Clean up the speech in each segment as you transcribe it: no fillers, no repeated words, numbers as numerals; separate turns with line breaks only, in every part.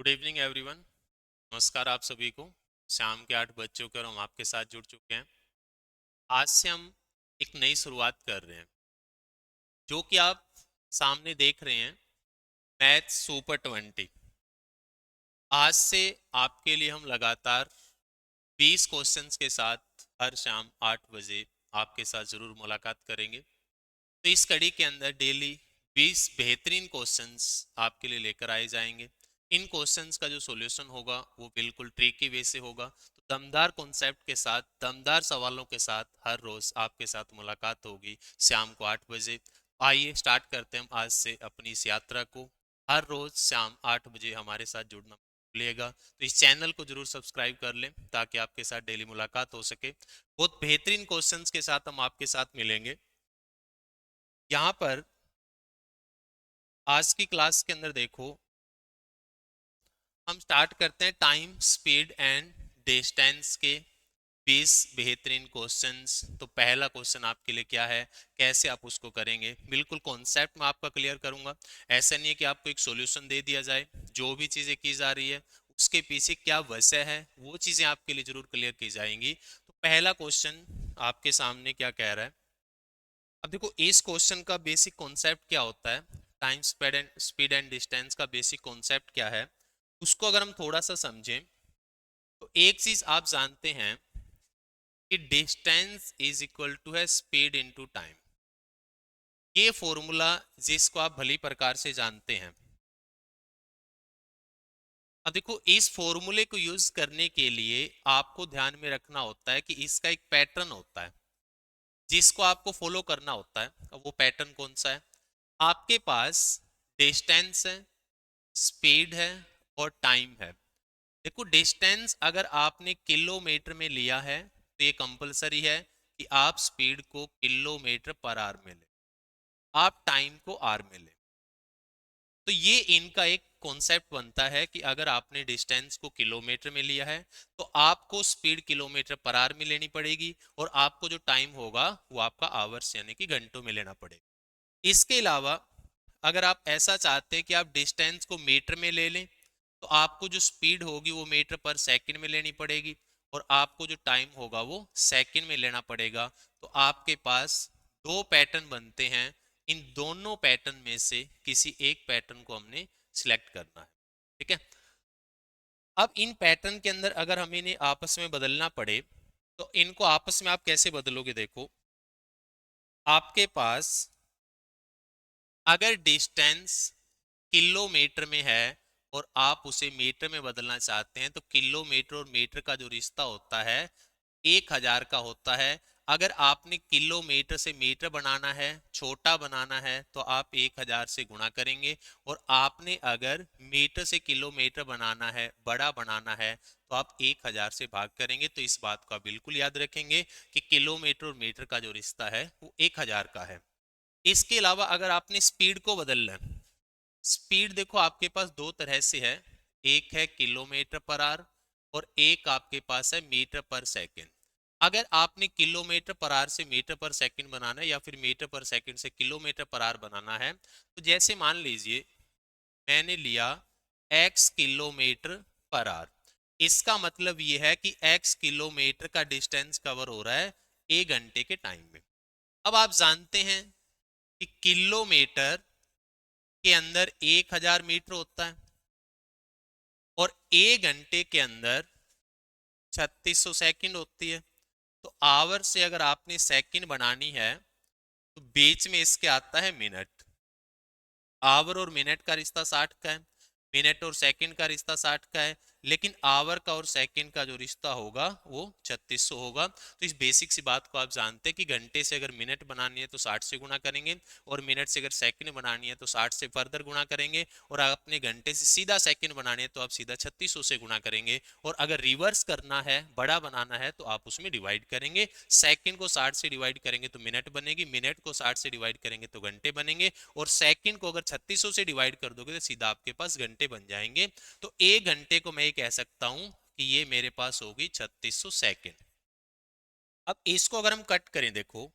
Good evening everyone. नमस्कार आप सभी को। शाम के 8 बज चुके और हम आपके साथ जुड़ चुके हैं। आज से हम एक नई शुरुआत कर रहे हैं, जो कि आप सामने देख रहे हैं, मैथ सुपर 20। आज से आपके लिए हम लगातार 20 क्वेश्चंस के साथ हर शाम 8 बजे आपके साथ ज़रूर मुलाकात करेंगे। तो इस कड़ी के अंदर डेली 20 बेहतरीन क्वेश्चंस आपके लिए लेकर आए जाएंगे। इन क्वेश्चंस का जो सॉल्यूशन होगा वो बिल्कुल ट्रिकी वे से होगा। तो दमदार कॉन्सेप्ट के साथ, दमदार सवालों के साथ हर रोज आपके साथ मुलाकात होगी शाम को 8 बजे। आइए स्टार्ट करते हैं हम आज से अपनी इस यात्रा को। हर रोज शाम 8 बजे हमारे साथ जुड़ना भूलिएगा। तो इस चैनल को जरूर सब्सक्राइब कर लें ताकि आपके साथ डेली मुलाकात हो सके। बहुत बेहतरीन क्वेश्चंस के साथ हम आपके साथ मिलेंगे। यहाँ पर आज की क्लास के अंदर देखो, हम स्टार्ट करते हैं टाइम, स्पीड एंड डिस्टेंस के 20 बेहतरीन क्वेश्चंस। तो पहला क्वेश्चन आपके लिए क्या है, कैसे आप उसको करेंगे, बिल्कुल कॉन्सेप्ट मैं आपका क्लियर करूंगा। ऐसा नहीं है कि आपको एक सॉल्यूशन दे दिया जाए, जो भी चीजें की जा रही है उसके पीछे क्या वजह है वो चीजें आपके लिए जरूर क्लियर की जाएंगी। तो पहला क्वेश्चन आपके सामने क्या कह रहा है। अब देखो, इस क्वेश्चन का बेसिक कॉन्सेप्ट क्या होता है, टाइम, स्पीड एंड डिस्टेंस का बेसिक कॉन्सेप्ट क्या है, उसको अगर हम थोड़ा सा समझें तो एक चीज आप जानते हैं कि डिस्टेंस इज इक्वल टू है स्पीड इनटू टाइम। ये फॉर्मूला जिसको आप भली प्रकार से जानते हैं। अब देखो, इस फॉर्मूले को यूज करने के लिए आपको ध्यान में रखना होता है कि इसका एक पैटर्न होता है जिसको आपको फॉलो करना होता है। अब वो पैटर्न कौन सा है, आपके पास डिस्टेंस है, स्पीड है और टाइम है। देखो, डिस्टेंस अगर आपने किलोमीटर में लिया है तो ये कंपलसरी है कि आप स्पीड को किलोमीटर पर आवर में लें, आप टाइम को आर में लें। तो ये इनका एक कॉन्सेप्ट बनता है कि अगर आपने डिस्टेंस को किलोमीटर में लिया है तो आपको स्पीड किलोमीटर पर आवर में लेनी पड़ेगी और आपको जो टाइम होगा वो आपका आवर्स यानी कि घंटों में लेना पड़ेगा। इसके अलावा अगर आप ऐसा चाहते हैं कि आप डिस्टेंस को मीटर में ले लें तो आपको जो स्पीड होगी वो मीटर पर सेकंड में लेनी पड़ेगी और आपको जो टाइम होगा वो सेकंड में लेना पड़ेगा। तो आपके पास दो पैटर्न बनते हैं, इन दोनों पैटर्न में से किसी एक पैटर्न को हमने सिलेक्ट करना है। ठीक है। अब इन पैटर्न के अंदर अगर हमें इन्हें आपस में बदलना पड़े तो इनको आपस में आप कैसे बदलोगे। देखो, आपके पास अगर डिस्टेंस किलोमीटर में है और आप उसे मीटर में बदलना चाहते हैं तो किलोमीटर और मीटर का जो रिश्ता होता है 1000 का होता है। अगर आपने किलोमीटर से मीटर बनाना है, छोटा बनाना है, तो आप 1000 से गुणा करेंगे और आपने अगर मीटर से किलोमीटर बनाना है, बड़ा बनाना है, तो आप 1000 से भाग करेंगे। तो इस बात को आप बिल्कुल याद रखेंगे कि किलोमीटर और मीटर का जो रिश्ता है वो 1000 का है। इसके अलावा अगर आपने स्पीड को बदलना है, स्पीड देखो आपके पास दो तरह से है, एक है किलोमीटर पर आवर और एक आपके पास है मीटर पर सेकंड। अगर आपने किलोमीटर पर आवर से मीटर पर सेकंड बनाना है या फिर मीटर पर सेकंड से किलोमीटर पर आवर बनाना है, तो जैसे मान लीजिए मैंने लिया x किलोमीटर पर आवर, इसका मतलब यह है कि x किलोमीटर का डिस्टेंस कवर हो रहा है 1 घंटे के टाइम में। अब आप जानते हैं कि किलोमीटर के अंदर 1000 मीटर होता है और 1 घंटे के अंदर 3600 सेकंड होती है। तो आवर से अगर आपने सेकंड बनानी है तो बीच में इसके आता है मिनट। आवर और मिनट का रिश्ता 60 का है, मिनट और सेकंड का रिश्ता 60 का है, लेकिन आवर का और सेकंड का जो रिश्ता होगा वो 3600 होगा। तो इस बेसिक सी बात को आप जानते हैं कि घंटे से अगर मिनट बनानी है तो 60 से गुणा करेंगे और मिनट से अगर सेकंड बनानी है तो 60 से फर्दर गुणा करेंगे और अपने घंटे से सीधा सेकंड बनानी है तो आप सीधा 3600 से गुणा करेंगे और अगर रिवर्स करना है, बड़ा बनाना है, तो आप उसमें डिवाइड करेंगे। सेकंड को 60 से डिवाइड करेंगे तो मिनट बनेगी, मिनट को 60 से डिवाइड करेंगे तो घंटे बनेंगे और सेकंड को अगर 3600 से डिवाइड कर दोगे तो सीधा आपके पास घंटे बन जाएंगे। तो 1 घंटे को मैं ये कह सकता हूं कि ये मेरे पास होगी 3600 सेकंड। अब इसको अगर हम कट करें, देखो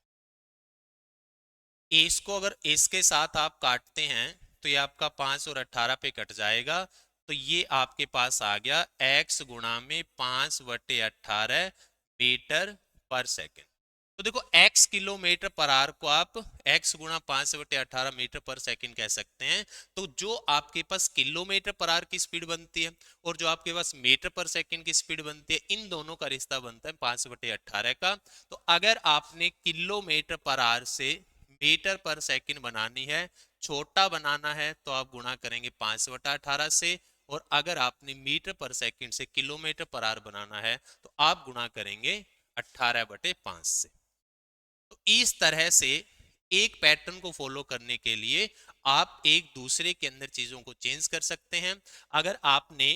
इसको अगर इसके साथ आप काटते हैं तो ये आपका 5 और 18 पे कट जाएगा। तो ये आपके पास आ गया x गुणा में 5/18 मीटर पर सेकेंड। तो देखो x किलोमीटर पर आवर को आप x गुणा 5/18 मीटर पर सेकंड कह सकते हैं। तो जो आपके पास किलोमीटर पर आवर की स्पीड बनती है और जो आपके पास मीटर पर सेकंड की स्पीड बनती है, इन दोनों का रिश्ता बनता है 5/18 का। तो अगर आपने किलोमीटर पर आवर से मीटर पर सेकंड बनानी है, छोटा बनाना है, तो आप गुणा करेंगे 5/18 से। और अगर आपने मीटर पर सेकंड से किलोमीटर पर आवर बनाना है तो आप गुणा करेंगे 18/5 से। तो इस तरह से एक पैटर्न को फॉलो करने के लिए आप एक दूसरे के अंदर चीजों को चेंज कर सकते हैं। अगर आपने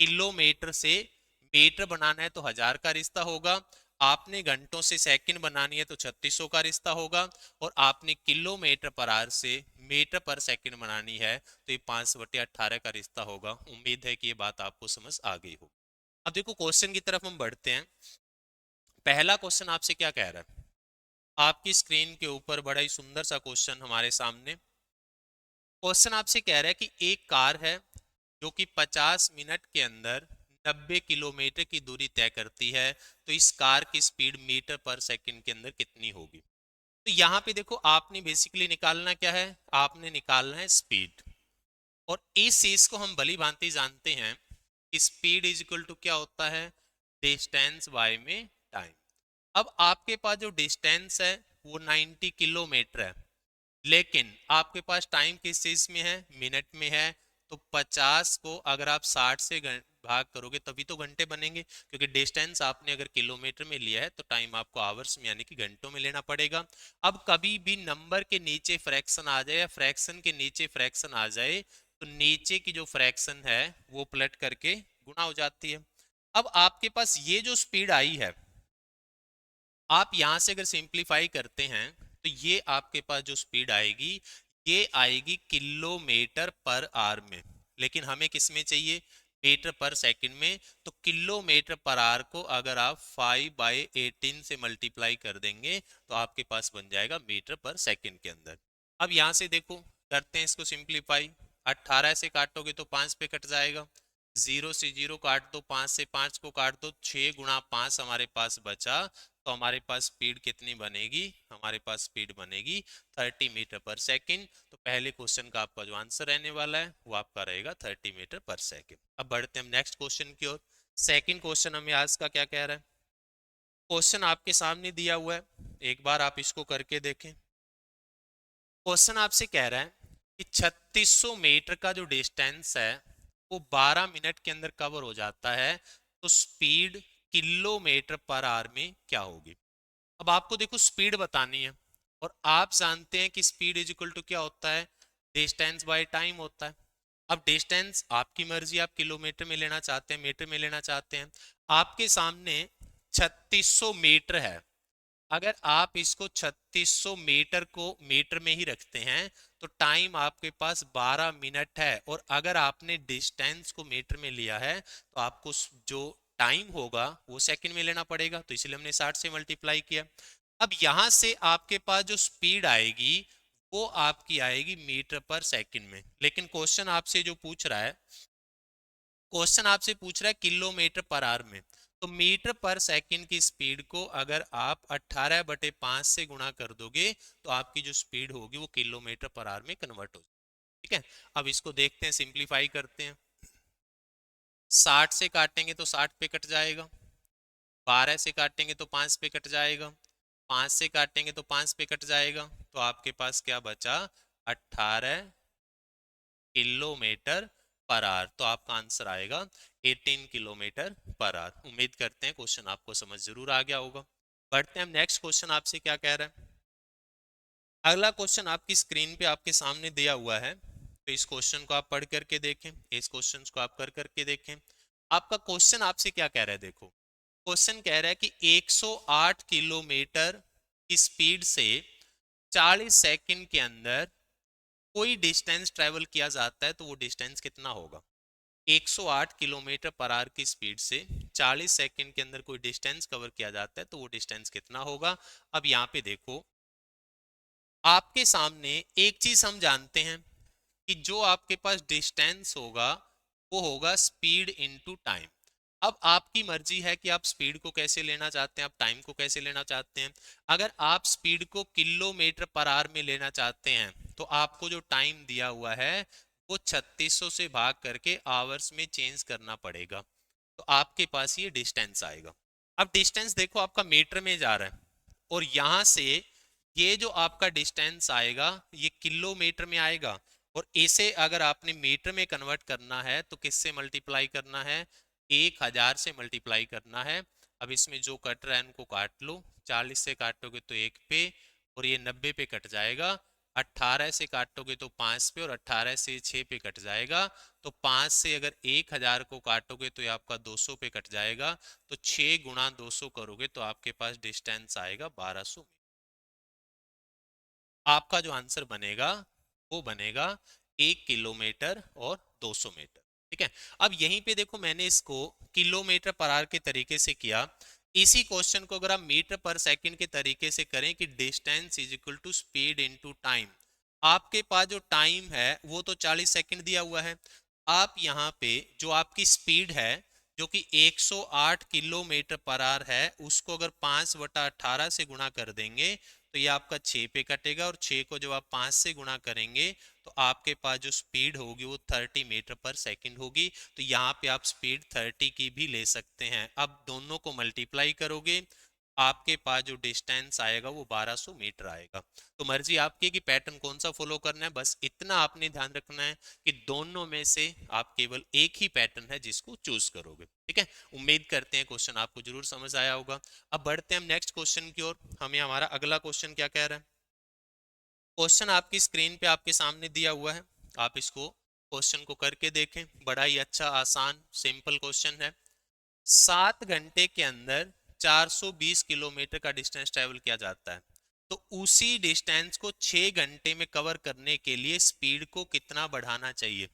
किलोमीटर से मीटर बनाना है तो 1000 का रिश्ता होगा, आपने घंटों से सेकंड बनानी है तो 3600 का रिश्ता होगा, और आपने किलोमीटर पर आवर से मीटर पर सेकंड बनानी है तो ये 5/18 का रिश्ता होगा। उम्मीद है कि ये बात आपको समझ आ गई हो। अब देखो क्वेश्चन की तरफ हम बढ़ते हैं। पहला क्वेश्चन आपसे क्या कह रहा है? आपकी स्क्रीन के ऊपर बड़ा ही सुंदर सा क्वेश्चन हमारे सामने। क्वेश्चन आपसे कह रहा है कि एक कार है जो कि 50 मिनट के अंदर 90 किलोमीटर की दूरी तय करती है, तो इस कार की स्पीड मीटर पर सेकंड के अंदर कितनी होगी? तो यहाँ पे देखो आपने बेसिकली निकालना क्या है, आपने निकालना है स्पीड। और इस चीज को हम भली भांति जानते हैं कि स्पीड इज इक्वल टू क्या होता है, डिस्टेंस बाय में टाइम। अब आपके पास जो डिस्टेंस है वो 90 किलोमीटर है, लेकिन आपके पास टाइम किस चीज में है, मिनट में है। तो 50 को अगर आप 60 से भाग करोगे तभी तो घंटे बनेंगे, क्योंकि डिस्टेंस आपने अगर किलोमीटर में लिया है तो टाइम आपको आवर्स में यानी कि घंटों में लेना पड़ेगा। अब कभी भी नंबर के नीचे फ्रैक्शन आ जाए या फ्रैक्शन के नीचे फ्रैक्शन आ जाए तो नीचे की जो फ्रैक्शन है वो पलट करके गुणा हो जाती है। अब आपके पास ये जो स्पीड आई है, आप यहां से अगर सिंप्लीफाई करते हैं तो ये आपके पास जो स्पीड आएगी ये आएगी किलोमीटर पर आवर में, लेकिन हमें किस में चाहिए, मीटर पर सेकंड में। तो किलोमीटर पर आवर को अगर आप 5/18 से मल्टीप्लाई कर देंगे तो आपके पास बन जाएगा मीटर पर सेकंड के अंदर। अब यहां से देखो, करते हैं इसको सिंप्लीफाई। 18 से काटोगे तो 5 पे कट जाएगा, 0 से 0 काट दो, 5 से 5 को काट दो, 6 गुणा 5 हमारे पास बचा। तो हमारे पास स्पीड कितनी बनेगी, हमारे पास स्पीड बनेगी 30 मीटर पर सेकंड। तो पहले क्वेश्चन का आपका जो आंसर रहने वाला है वो आपका रहेगा 30 मीटर पर सेकंड। अब बढ़ते हैं हम नेक्स्ट क्वेश्चन की ओर। सेकंड क्वेश्चन हमें आज का क्या कह रहा है? क्वेश्चन आपके सामने दिया हुआ है, एक बार आप इसको करके देखें। क्वेश्चन आपसे कह रहा है कि 3600 मीटर का जो डिस्टेंस है वो 12 मिनट के अंदर कवर हो जाता है, तो स्पीड किलोमीटर पर आवर में क्या होगी? अब आपको देखो स्पीड बतानी है, और आप जानते हैं कि स्पीड इज इक्वल टू क्या होता है, डिस्टेंस बाय टाइम होता है। अब डिस्टेंस आपकी मर्जी, आप किलोमीटर में लेना चाहते हैं, मीटर में लेना चाहते हैं। आपके सामने 3600 मीटर है, अगर आप इसको 3600 मीटर को मीटर में ही रखते हैं तो टाइम आपके पास 12 मिनट है, और अगर आपने डिस्टेंस को मीटर में लिया है तो आपको जो टाइम होगा वो सेकंड में लेना पड़ेगा, तो इसलिए हमने 60 से मल्टीप्लाई किया। अब यहां से आपके पास जो स्पीड आएगी वो आपकी आएगी मीटर पर सेकंड में, लेकिन क्वेश्चन आपसे जो पूछ रहा है, क्वेश्चन आपसे पूछ रहा है किलोमीटर पर आवर में। तो मीटर पर सेकंड की स्पीड को अगर आप 18/5 से गुणा कर दोगे तो आपकी जो स्पीड होगी वो किलोमीटर पर आवर में कन्वर्ट हो जाएगी। ठीक है, अब इसको देखते हैं, सिंप्लीफाई करते हैं। 60 से काटेंगे तो 60 पे कट जाएगा, 12 से काटेंगे तो 5 पे कट जाएगा, 5 से काटेंगे तो 5 पे कट जाएगा, तो आपके पास क्या बचा, 18 किलोमीटर पर आवर। तो आपका आंसर आएगा 18 किलोमीटर पर आवर। उम्मीद करते हैं क्वेश्चन आपको समझ जरूर आ गया होगा। बढ़ते हैं हम नेक्स्ट क्वेश्चन आपसे क्या कह रहा है। अगला क्वेश्चन आपकी स्क्रीन पे आपके सामने दिया हुआ है, तो इस क्वेश्चन को आप पढ़ करके देखें, इस क्वेश्चन को आप कर करके देखें। आपका क्वेश्चन आपसे क्या कह रहा है, देखो क्वेश्चन कह रहा है कि 108 किलोमीटर की स्पीड से 40 सेकंड के अंदर कोई डिस्टेंस ट्रेवल किया जाता है तो वो डिस्टेंस कितना होगा? 108 किलोमीटर पर आवर की स्पीड से 40 सेकंड के अंदर कोई डिस्टेंस कवर किया जाता है तो वो डिस्टेंस कितना होगा? अब यहाँ पे देखो, आपके सामने एक चीज हम जानते हैं कि जो आपके पास डिस्टेंस होगा वो होगा स्पीड इनटू टाइम। अब आपकी मर्जी है कि आप स्पीड को कैसे लेना चाहते हैं, आप टाइम को कैसे लेना चाहते हैं। अगर आप स्पीड को किलोमीटर पर आवर में लेना चाहते हैं तो आपको जो टाइम दिया हुआ है वो 3600 से भाग करके आवर्स में चेंज करना पड़ेगा, तो आपके पास ये डिस्टेंस आएगा। अब डिस्टेंस देखो आपका मीटर में जा रहा है, और यहां से ये जो आपका डिस्टेंस आएगा ये किलोमीटर में आएगा, और इसे अगर आपने मीटर में कन्वर्ट करना है तो किससे मल्टीप्लाई करना है, 1000 से मल्टीप्लाई करना है। अब इसमें जो कट रहा है उनको काट लो, 40 से काटोगे तो 1 पे, और ये 90 पे कट जाएगा। 18 से काटोगे तो 5 पे, और 18 से 6 पे कट जाएगा। तो 5 से अगर 1000 को काटोगे तो ये आपका 200 पे कट जाएगा। तो 6 गुणा 200 करोगे तो आपके पास डिस्टेंस आएगा 1200। आपका जो आंसर बनेगा वो बनेगा 1 किलोमीटर और 200 मीटर। ठीक है। अब यहीं पे देखो मैंने इसको किलोमीटर पर आवर के तरीके से किया। इसी क्वेश्चन को अगर आप मीटर पर सेकंड के तरीके से करें कि distance is equal to speed into time, आपके पास जो टाइम है वो तो 40 सेकंड दिया हुआ है। आप यहाँ पे जो आपकी स्पीड है जो कि 108 किलोमीटर पर आवर है, उसको अगर 5/18 से गुणा कर देंगे तो ये आपका 6 पे कटेगा, और 6 को जब आप 5 से गुणा करेंगे तो आपके पास जो स्पीड होगी वो 30 मीटर पर सेकंड होगी। तो यहाँ पे आप स्पीड 30 की भी ले सकते हैं। अब दोनों को मल्टीप्लाई करोगे आपके पास जो डिस्टेंस आएगा वो 1200 मीटर आएगा। तो मर्जी आपकी कि पैटर्न कौन सा फॉलो करना है, बस इतना आपने ध्यान रखना है कि दोनों में से आप केवल एक ही पैटर्न है जिसको चूज करोगे। ठीक है। उम्मीद करते हैं क्वेश्चन आपको जरूर समझ आया होगा। अब बढ़ते हैं हम नेक्स्ट क्वेश्चन की ओर। हमें हमारा अगला क्वेश्चन क्या कह रहा है। क्वेश्चन आपकी स्क्रीन पे आपके सामने दिया हुआ है, आप इसको क्वेश्चन को करके देखें। बड़ा ही अच्छा आसान सिंपल क्वेश्चन है। 7 घंटे के अंदर 420 किलोमीटर का डिस्टेंस ट्रेवल किया जाता है, तो उसी डिस्टेंस को 6 घंटे में कवर करने के लिए स्पीड को कितना बढ़ाना चाहिए।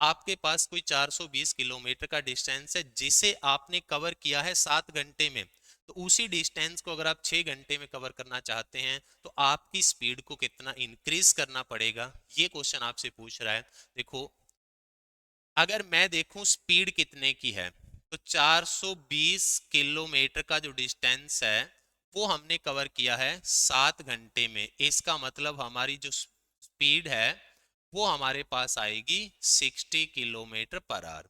आपके पास कोई 420 किलोमीटर का डिस्टेंस है जिसे आपने कवर किया है 7 घंटे में, तो उसी डिस्टेंस को अगर आप 6 घंटे में कवर करना चाहते हैं तो आपकी स्पीड को कितना इंक्रीज करना पड़ेगा, ये क्वेश्चन आपसे पूछ रहा है। देखो अगर मैं देखूं स्पीड कितने की है, तो 420 किलोमीटर का जो डिस्टेंस है वो हमने कवर किया है 7 घंटे में। इसका मतलब हमारी जो स्पीड है वो हमारे पास आएगी 60 किलोमीटर पर आवर।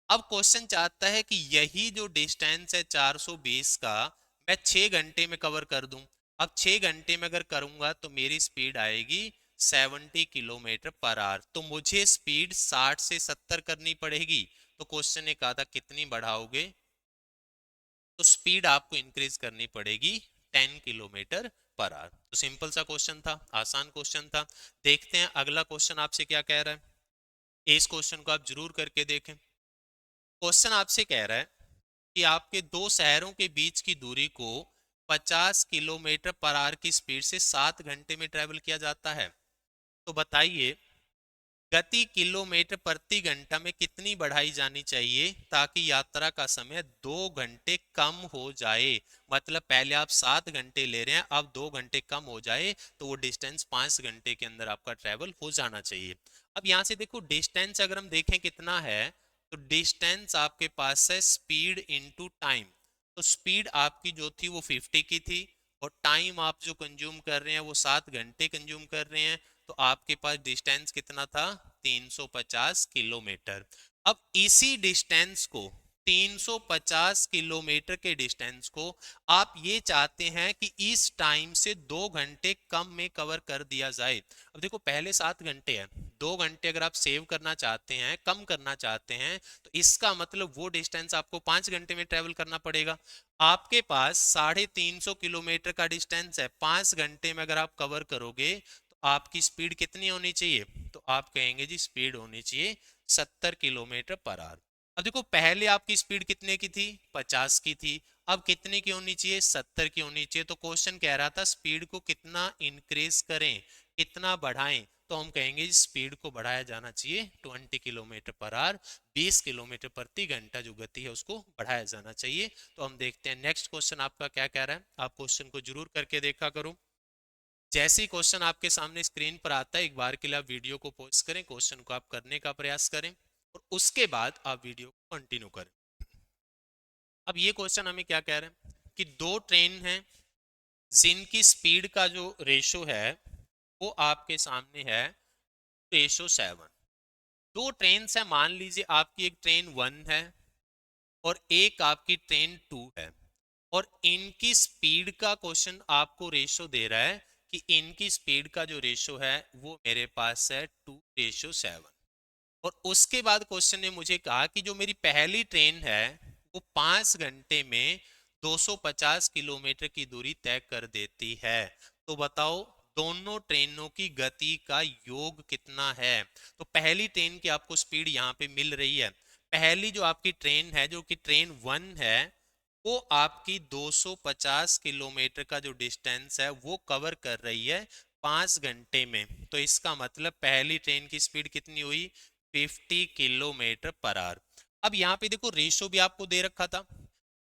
अब क्वेश्चन चाहता है कि यही जो डिस्टेंस है 420 का मैं 6 घंटे में कवर कर दूं। अब 6 घंटे में अगर करूंगा तो मेरी स्पीड आएगी 70 किलोमीटर पर आवर, तो मुझे स्पीड 60 से 70 करनी पड़ेगी। तो क्वेश्चन ने कहा था कितनी बढ़ाओगे, तो स्पीड आपको इंक्रीज करनी पड़ेगी 10 किलोमीटर पर आवर। तो सिंपल सा क्वेश्चन था, आसान क्वेश्चन था। देखते हैं अगला क्वेश्चन आपसे क्या कह रहा है। इस क्वेश्चन को आप जरूर करके देखें। क्वेश्चन आपसे कह रहा है कि आपके दो शहरों के बीच की दूरी को 50 किलोमीटर पर आवर की स्पीड से 7 घंटे में ट्रेवल किया जाता है, तो बताइए गति किलोमीटर प्रति घंटा में कितनी बढ़ाई जानी चाहिए ताकि यात्रा का समय 2 घंटे कम हो जाए। मतलब पहले आप 7 घंटे ले रहे हैं, अब 2 घंटे कम हो जाए तो वो डिस्टेंस 5 घंटे के अंदर आपका ट्रेवल हो जाना चाहिए। अब यहाँ से देखो डिस्टेंस अगर हम देखें कितना है, तो डिस्टेंस आपके पास है स्पीड इनटू टाइम। तो स्पीड आपकी जो थी वो 50 की थी, और टाइम आप जो कंज्यूम कर रहे हैं वो 7 घंटे कंज्यूम कर रहे हैं, तो आपके पास डिस्टेंस कितना था 350 किलोमीटर। अब इसी डिस्टेंस को 350 किलोमीटर के डिस्टेंस को आप ये चाहते हैं कि इस टाइम से 2 घंटे कम में कवर कर दिया जाए। अब देखो पहले 7 घंटे है, 2 घंटे अगर आप सेव करना चाहते हैं, कम करना चाहते हैं, तो इसका मतलब वो डिस्टेंस आपको 5 घंटे में ट्रेवल करना पड़ेगा। आपके पास 350 किलोमीटर का डिस्टेंस है, 5 घंटे में अगर आप कवर करोगे तो आपकी स्पीड कितनी होनी चाहिए, तो आप कहेंगे जी स्पीड होनी चाहिए 70 किलोमीटर पर आवर। अब देखो पहले आपकी स्पीड कितने की थी 50 की थी, अब कितने की होनी चाहिए 70 की होनी चाहिए। तो क्वेश्चन कह रहा था स्पीड को कितना इंक्रीज करें, कितना बढ़ाएं, तो हम कहेंगे स्पीड को बढ़ाया जाना चाहिए 20 किलोमीटर पर आवर, 20 किलोमीटर प्रति घंटा जो गति है उसको बढ़ाया जाना चाहिए। तो हम देखते हैं नेक्स्ट क्वेश्चन आपका क्या कह रहा है। आप क्वेश्चन को जरूर करके देखा करो। जैसे ही क्वेश्चन आपके सामने स्क्रीन पर आता है एक बार के लिए आप वीडियो को पॉज करें, क्वेश्चन को आप करने का प्रयास करें। और उसके बाद आप वीडियो को कंटिन्यू करें। अब ये क्वेश्चन हमें क्या कह रहे हैं कि दो ट्रेन हैं जिनकी स्पीड का जो रेशो है वो आपके सामने है रेशो 7। दो ट्रेन है, मान लीजिए आपकी एक ट्रेन 1 है और एक आपकी ट्रेन 2 है, और इनकी स्पीड का क्वेश्चन आपको रेशो दे रहा है कि इनकी स्पीड का जो रेशो है वो मेरे पास है 2:7। और उसके बाद क्वेश्चन ने मुझे कहा कि जो मेरी पहली ट्रेन है वो 5 घंटे में 250 किलोमीटर की दूरी तय कर देती है। तो बताओ दोनों ट्रेनों की गति का योग कितना है। तो पहली ट्रेन की आपको स्पीड यहाँ पे मिल रही है। पहली जो आपकी ट्रेन है जो कि ट्रेन 1 है वो आपकी 250 किलोमीटर का जो डिस्टेंस है वो कवर कर रही है 5 घंटे में। तो इसका मतलब पहली ट्रेन की स्पीड कितनी हुई 50 किलोमीटर पर आवर। अब यहाँ पे देखो रेशो भी आपको दे रखा था।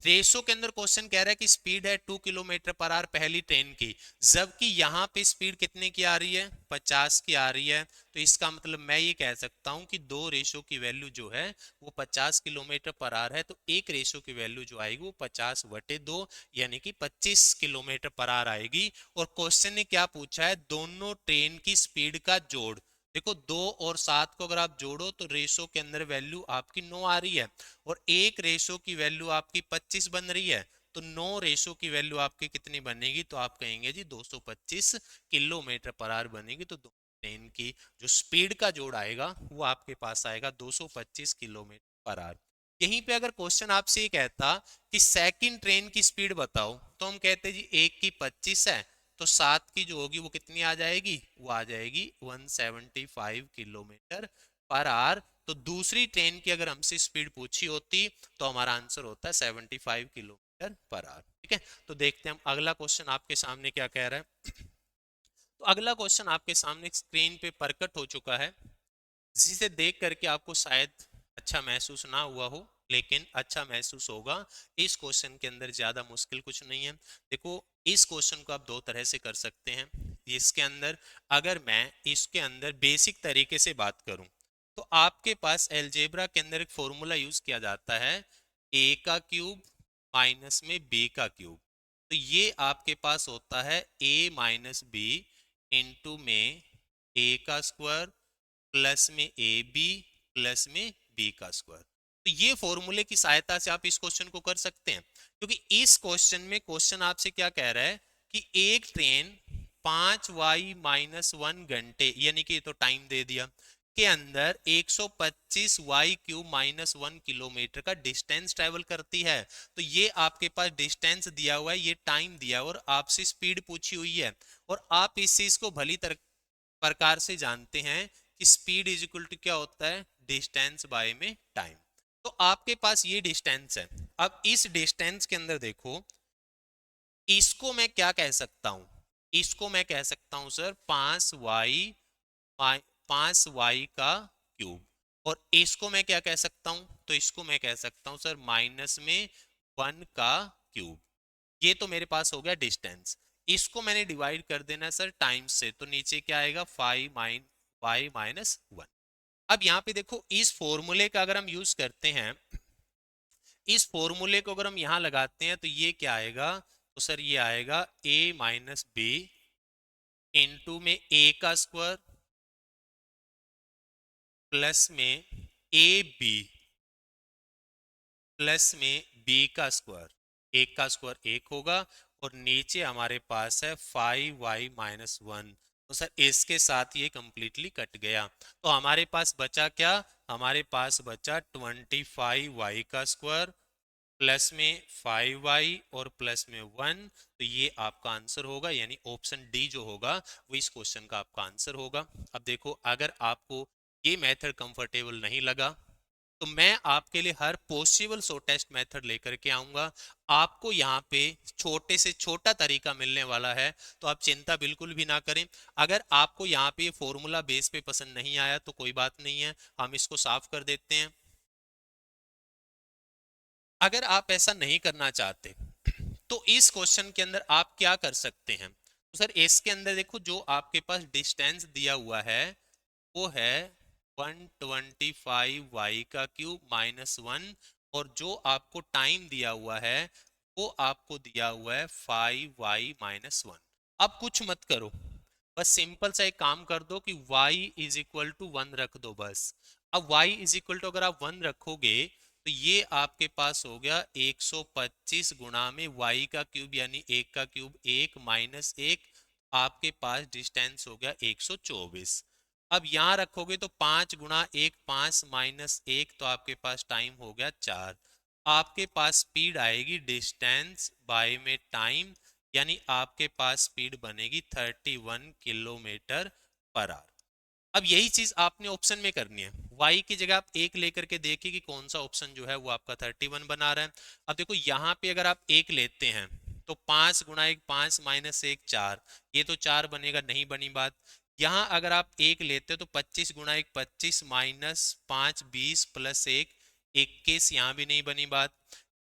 रेशो के अंदर क्वेश्चन कह रहा है कि स्पीड है 2 किलोमीटर पर आवर पहली ट्रेन की, जबकि यहाँ पे स्पीड कितने की आ रही है 50 की आ रही है। तो इसका मतलब मैं ये कह सकता हूँ कि दो रेशो की वैल्यू जो है वो 50 किलोमीटर पर आवर है। तो एक रेशो की वैल्यू जो आएगी वो 50/2 यानी कि 25 किलोमीटर पर आवर आएगी। और क्वेश्चन ने क्या पूछा है दोनों ट्रेन की स्पीड का जोड़। देखो 2 और 7 को अगर आप जोड़ो तो रेशो के अंदर वैल्यू आपकी 9 आ रही है, और एक रेशो की वैल्यू आपकी 25 बन रही है। तो 9 रेशो की वैल्यू आपकी कितनी बनेगी, तो आप कहेंगे जी 225 किलोमीटर पर आवर बनेगी। तो ट्रेन की जो स्पीड का जोड़ आएगा वो आपके पास आएगा 225 किलोमीटर पर आवर। यहीं पे अगर क्वेश्चन आपसे ये कहता कि सेकंड ट्रेन की स्पीड बताओ, तो हम कहते जी एक की 25 है, तो 7 की जो होगी वो कितनी आ जाएगी, वो आ जाएगी 175 किलोमीटर पर आवर। तो दूसरी ट्रेन की अगर हमसे स्पीड पूछी होती तो हमारा आंसर होता है 75 किलोमीटर पर आवर। ठीक है, तो देखते हैं हम अगला क्वेश्चन आपके सामने क्या कह रहा है। तो अगला क्वेश्चन आपके सामने स्क्रीन पे प्रकट हो चुका है, जिसे देख करके आपको शायद अच्छा महसूस ना हुआ हो, लेकिन अच्छा महसूस होगा। इस क्वेश्चन के अंदर ज्यादा मुश्किल कुछ नहीं है। देखो इस क्वेश्चन को आप दो तरह से कर सकते हैं। इसके अंदर अगर मैं इसके अंदर बेसिक तरीके से बात करूं तो आपके पास एलजेब्रा के अंदर एक फॉर्मूला यूज किया जाता है ए का क्यूब माइनस में बी का क्यूब। तो ये आपके पास होता है ए माइनस बी इंटू में ए का स्क्वायर प्लस में ए बी प्लस में बी का स्क्वायर। तो ये फॉर्मूले की सहायता से आप इस क्वेश्चन को कर सकते हैं, क्योंकि इस क्वेश्चन में क्वेश्चन आपसे क्या कह रहा है कि एक ट्रेन 5y-1 घंटे यानी कि तो टाइम दे दिया के अंदर 125y³ - 1 किलोमीटर का डिस्टेंस ट्रेवल करती है। तो ये आपके पास डिस्टेंस दिया हुआ है, ये टाइम दिया हुआ, और आपसे स्पीड पूछी हुई है। और आप इस चीज को भली प्रकार से जानते हैं कि स्पीड इज इक्वल टू क्या होता है डिस्टेंस बाय में टाइम। तो आपके पास ये डिस्टेंस है। अब इस डिस्टेंस के अंदर देखो इसको मैं क्या कह सकता हूं, इसको मैं कह सकता हूं सर 5y का क्यूब। और इसको मैं क्या कह सकता हूं, तो इसको मैं कह सकता हूं सर माइनस में 1 का क्यूब। ये तो मेरे पास हो गया डिस्टेंस। इसको मैंने डिवाइड कर देना सर टाइम्स से, तो नीचे क्या आएगा 5y-1। अब यहाँ पे देखो इस फॉर्मूले का अगर हम यूज करते हैं, इस फॉर्मूले को अगर हम यहाँ लगाते हैं तो ये क्या आएगा, तो सर ये आएगा a माइनस बी इंटू में a का स्क्वायर प्लस में ए बी प्लस में बी का स्क्वायर। एक का स्क्वायर एक होगा, और नीचे हमारे पास है 5y-1। तो सर इसके साथ ये कंप्लीटली कट गया। तो हमारे पास बचा क्या, हमारे पास बचा 25y का स्क्वायर प्लस में 5y और प्लस में 1। तो ये आपका आंसर होगा, यानी ऑप्शन डी जो होगा वो इस क्वेश्चन का आपका आंसर होगा। अब देखो अगर आपको ये मेथड कंफर्टेबल नहीं लगा तो मैं आपके लिए हर पॉसिबल शॉर्टेस्ट मेथड लेकर के आऊंगा। आपको यहाँ पे छोटे से छोटा तरीका मिलने वाला है, तो आप चिंता बिल्कुल भी ना करें। अगर आपको यहाँ पे फॉर्मूला बेस पे पसंद नहीं आया तो कोई बात नहीं है, हम इसको साफ कर देते हैं। अगर आप ऐसा नहीं करना चाहते तो इस क्वेश्चन के अंदर आप क्या कर सकते हैं, तो सर इसके अंदर देखो जो आपके पास डिस्टेंस दिया हुआ है वो है 125y का क्यूब माइनस 1, और जो आपको टाइम दिया हुआ है वो आपको दिया हुआ है 5y-1। अब कुछ मत करो, बस सिंपल सा एक काम कर दो कि y इज इक्वल टू 1 रख दो बस। अब y इज इक्वल टू अगर आप 1 रखोगे तो ये आपके पास हो गया 125 गुणा में y का क्यूब यानी 1 का क्यूब 1 माइनस 1, आपके पास डिस्टेंस हो गया 124। अब यहाँ रखोगे तो 5 गुणा 1 5 माइनस 1, तो आपके पास टाइम हो गया 4। आपके पास स्पीड आएगी डिस्टेंस बाय में टाइम, यानी आपके पास स्पीड बनेगी 31 किलोमीटर पर आवर। अब यही चीज आपने ऑप्शन में करनी है, y की जगह आप एक लेकर के देखिए कि कौन सा ऑप्शन जो है वो आपका 31 बना रहा है। अब देखो यहाँ पे अगर आप एक लेते हैं तो 5 गुणा 1 5 माइनस 1 4, ये तो 4 बनेगा, नहीं बनी बात। यहाँ अगर आप एक लेते हो तो 25 गुणा 1 25 माइनस 5 20 प्लस 1 21, यहाँ भी नहीं बनी बात।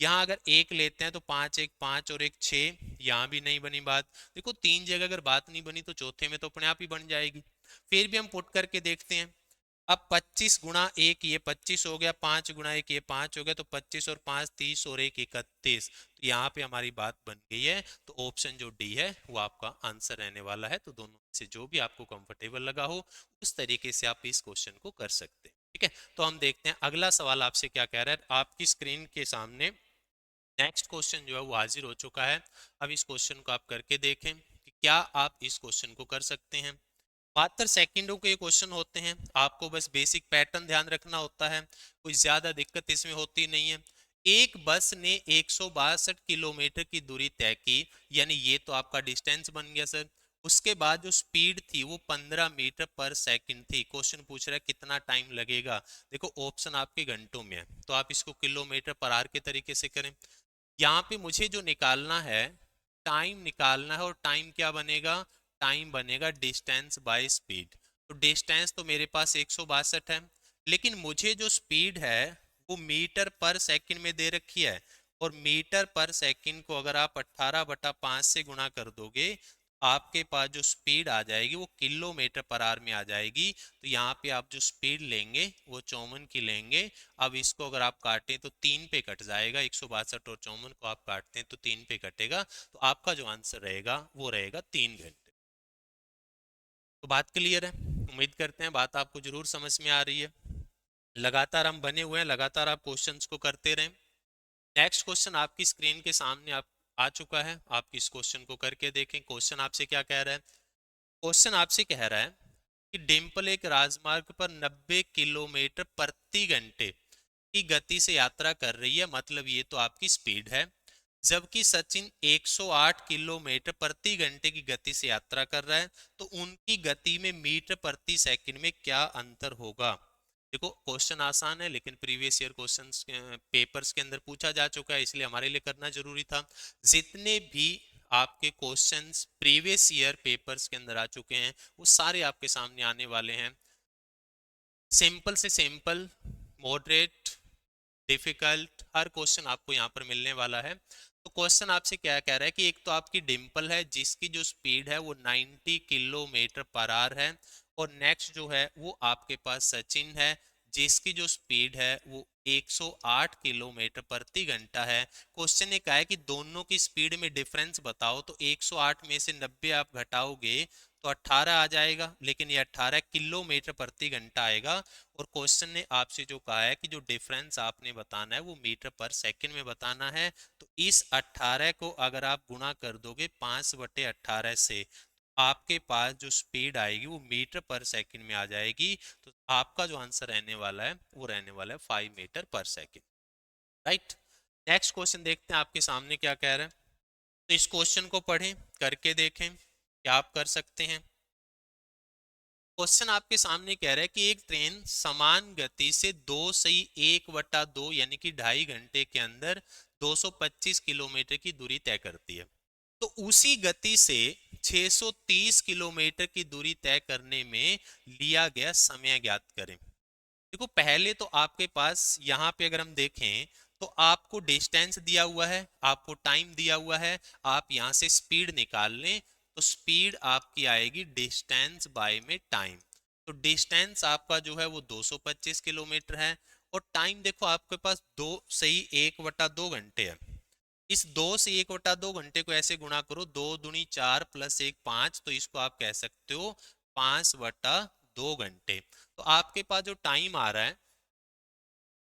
यहाँ अगर एक लेते हैं तो 5 1 5 और 1 6, यहाँ भी नहीं बनी बात। देखो तीन जगह अगर बात नहीं बनी तो चौथे में तो अपने आप ही बन जाएगी। फिर भी हम पुट करके देखते हैं। अब 25 गुणा 1 ये 25 हो गया, 5 गुणा 1 ये 5 हो गया, तो 25 और 5 30 और 1 31, तो यहाँ पे हमारी बात बन गई है। तो ऑप्शन जो डी है वो आपका आंसर रहने वाला है। तो दोनों से जो भी आपको कंफर्टेबल लगा हो उस तरीके से आप इस क्वेश्चन को कर सकते हैं। ठीक है, तो हम देखते हैं अगला सवाल आपसे क्या कह रहा है। आपकी स्क्रीन के सामने नेक्स्ट क्वेश्चन जो है वो हाजिर हो चुका है। अब इस क्वेश्चन को आप करके देखें कि क्या आप इस क्वेश्चन को कर सकते हैं। 72 सेकंडों के ये क्वेश्चन होते हैं, आपको बस बेसिक पैटर्न ध्यान रखना होता है, कोई ज्यादा दिक्कत इसमें होती नहीं है। एक बस ने 162 किलोमीटर की दूरी तय की, यानी ये तो आपका डिस्टेंस बन गया सर। उसके बाद जो स्पीड थी वो 15 मीटर पर सेकंड थी। क्वेश्चन पूछ रहा है कितना टाइम लगेगा। देखो ऑप्शन आपके घंटों में है तो आप इसको किलोमीटर पर आवर के तरीके से करें। यहाँ पे मुझे जो निकालना है, टाइम निकालना है, और टाइम क्या बनेगा, टाइम बनेगा डिस्टेंस बाय स्पीड। तो डिस्टेंस तो मेरे पास 162 है, लेकिन मुझे जो स्पीड है वो मीटर पर सेकंड में दे रखी है। और मीटर पर सेकंड को अगर आप 18/5 से गुणा कर दोगे, आपके पास जो स्पीड आ जाएगी वो किलोमीटर पर आवर में आ जाएगी। तो यहाँ पे आप जो स्पीड लेंगे वो 54 की लेंगे। अब इसको अगर आप काटें तो 3 पे कट जाएगा, 162 और 54 को आप काटते हैं तो 3 पे कटेगा, तो आपका जो आंसर रहेगा वो रहेगा 3 घंटे। तो बात क्लियर है, उम्मीद करते हैं बात आपको जरूर समझ में आ रही है। लगातार हम बने हुए हैं, लगातार आप क्वेश्चंस को करते रहें। नेक्स्ट क्वेश्चन आपकी स्क्रीन के सामने आप आ चुका है, आप इस क्वेश्चन को करके देखें। क्वेश्चन आपसे क्या कह रहा है, क्वेश्चन आपसे कह रहा है कि डिम्पल एक राजमार्ग पर 90 किलोमीटर प्रति घंटे की गति से यात्रा कर रही है, मतलब ये तो आपकी स्पीड है। जबकि सचिन 108 किलोमीटर प्रति घंटे की गति से यात्रा कर रहा है, तो उनकी गति में मीटर प्रति सेकंड में क्या अंतर होगा। देखो क्वेश्चन आसान है, लेकिन प्रीवियस ईयर क्वेश्चंस पेपर्स के अंदर पूछा जा चुका है, इसलिए हमारे लिए करना जरूरी था। जितने भी आपके क्वेश्चंस प्रीवियस ईयर पेपर्स के अंदर आ चुके हैं वो सारे आपके सामने आने वाले हैं। सिंपल से सिंपल, मॉडरेट, डिफिकल्ट, हर क्वेश्चन आपको यहाँ पर मिलने वाला है। तो क्वेश्चन आपसे क्या कह रहा है कि एक तो आपकी डिम्पल है जिसकी जो स्पीड है वो 90 किलोमीटर पर आवर है, और नेक्स्ट जो है वो आपके पास सचिन है जिसकी जो स्पीड है वो 108 किलोमीटर प्रति घंटा है। क्वेश्चन ने कहा है कि दोनों की स्पीड में डिफरेंस बताओ, तो 108 में से 90 आप घटाओगे तो 18 आ जाएगा, लेकिन ये 18 किलोमीटर प्रति घंटा आएगा। और क्वेश्चन ने आपसे जो कहा है कि जो डिफरेंस आपने बताना है वो मीटर पर सेकंड में बताना है। तो इस 18 को अगर आप गुणा कर दोगे 5/18 से, आपके पास जो स्पीड आएगी वो मीटर पर सेकंड में आ जाएगी। तो आपका जो आंसर रहने वाला है वो रहने वाला है 5 मीटर पर सेकंड। राइट, नेक्स्ट क्वेश्चन देखते हैं आपके सामने क्या कह रहा है। तो इस क्वेश्चन को पढ़ें, करके देखें क्या आप कर सकते हैं। क्वेश्चन आपके सामने कह रहा है कि एक ट्रेन समान गति से 2/1/2 यानी कि 2.5 घंटे के अंदर 225 किलोमीटर की दूरी तय करती है। तो उसी गति से 630 किलोमीटर की दूरी तय करने में लिया गया समय ज्ञात करें। देखो पहले तो आपके पास यहाँ पे अगर हम देखें तो आपको डिस्टेंस दिया हुआ है, आपको टाइम दिया हुआ है, आप यहाँ से स्पीड निकाल लें। तो स्पीड आपकी आएगी डिस्टेंस बाय में टाइम। तो डिस्टेंस आपका जो है वो 225 किलोमीटर है। और टाइम देखो आपके पास दो सही 1/2 घंटे है। इस 2 से 1/2 घंटे को ऐसे गुणा करो, 2 दूनी 4 प्लस 1 5, तो इसको आप कह सकते हो 5/2 घंटे। तो आपके पास जो टाइम आ रहा है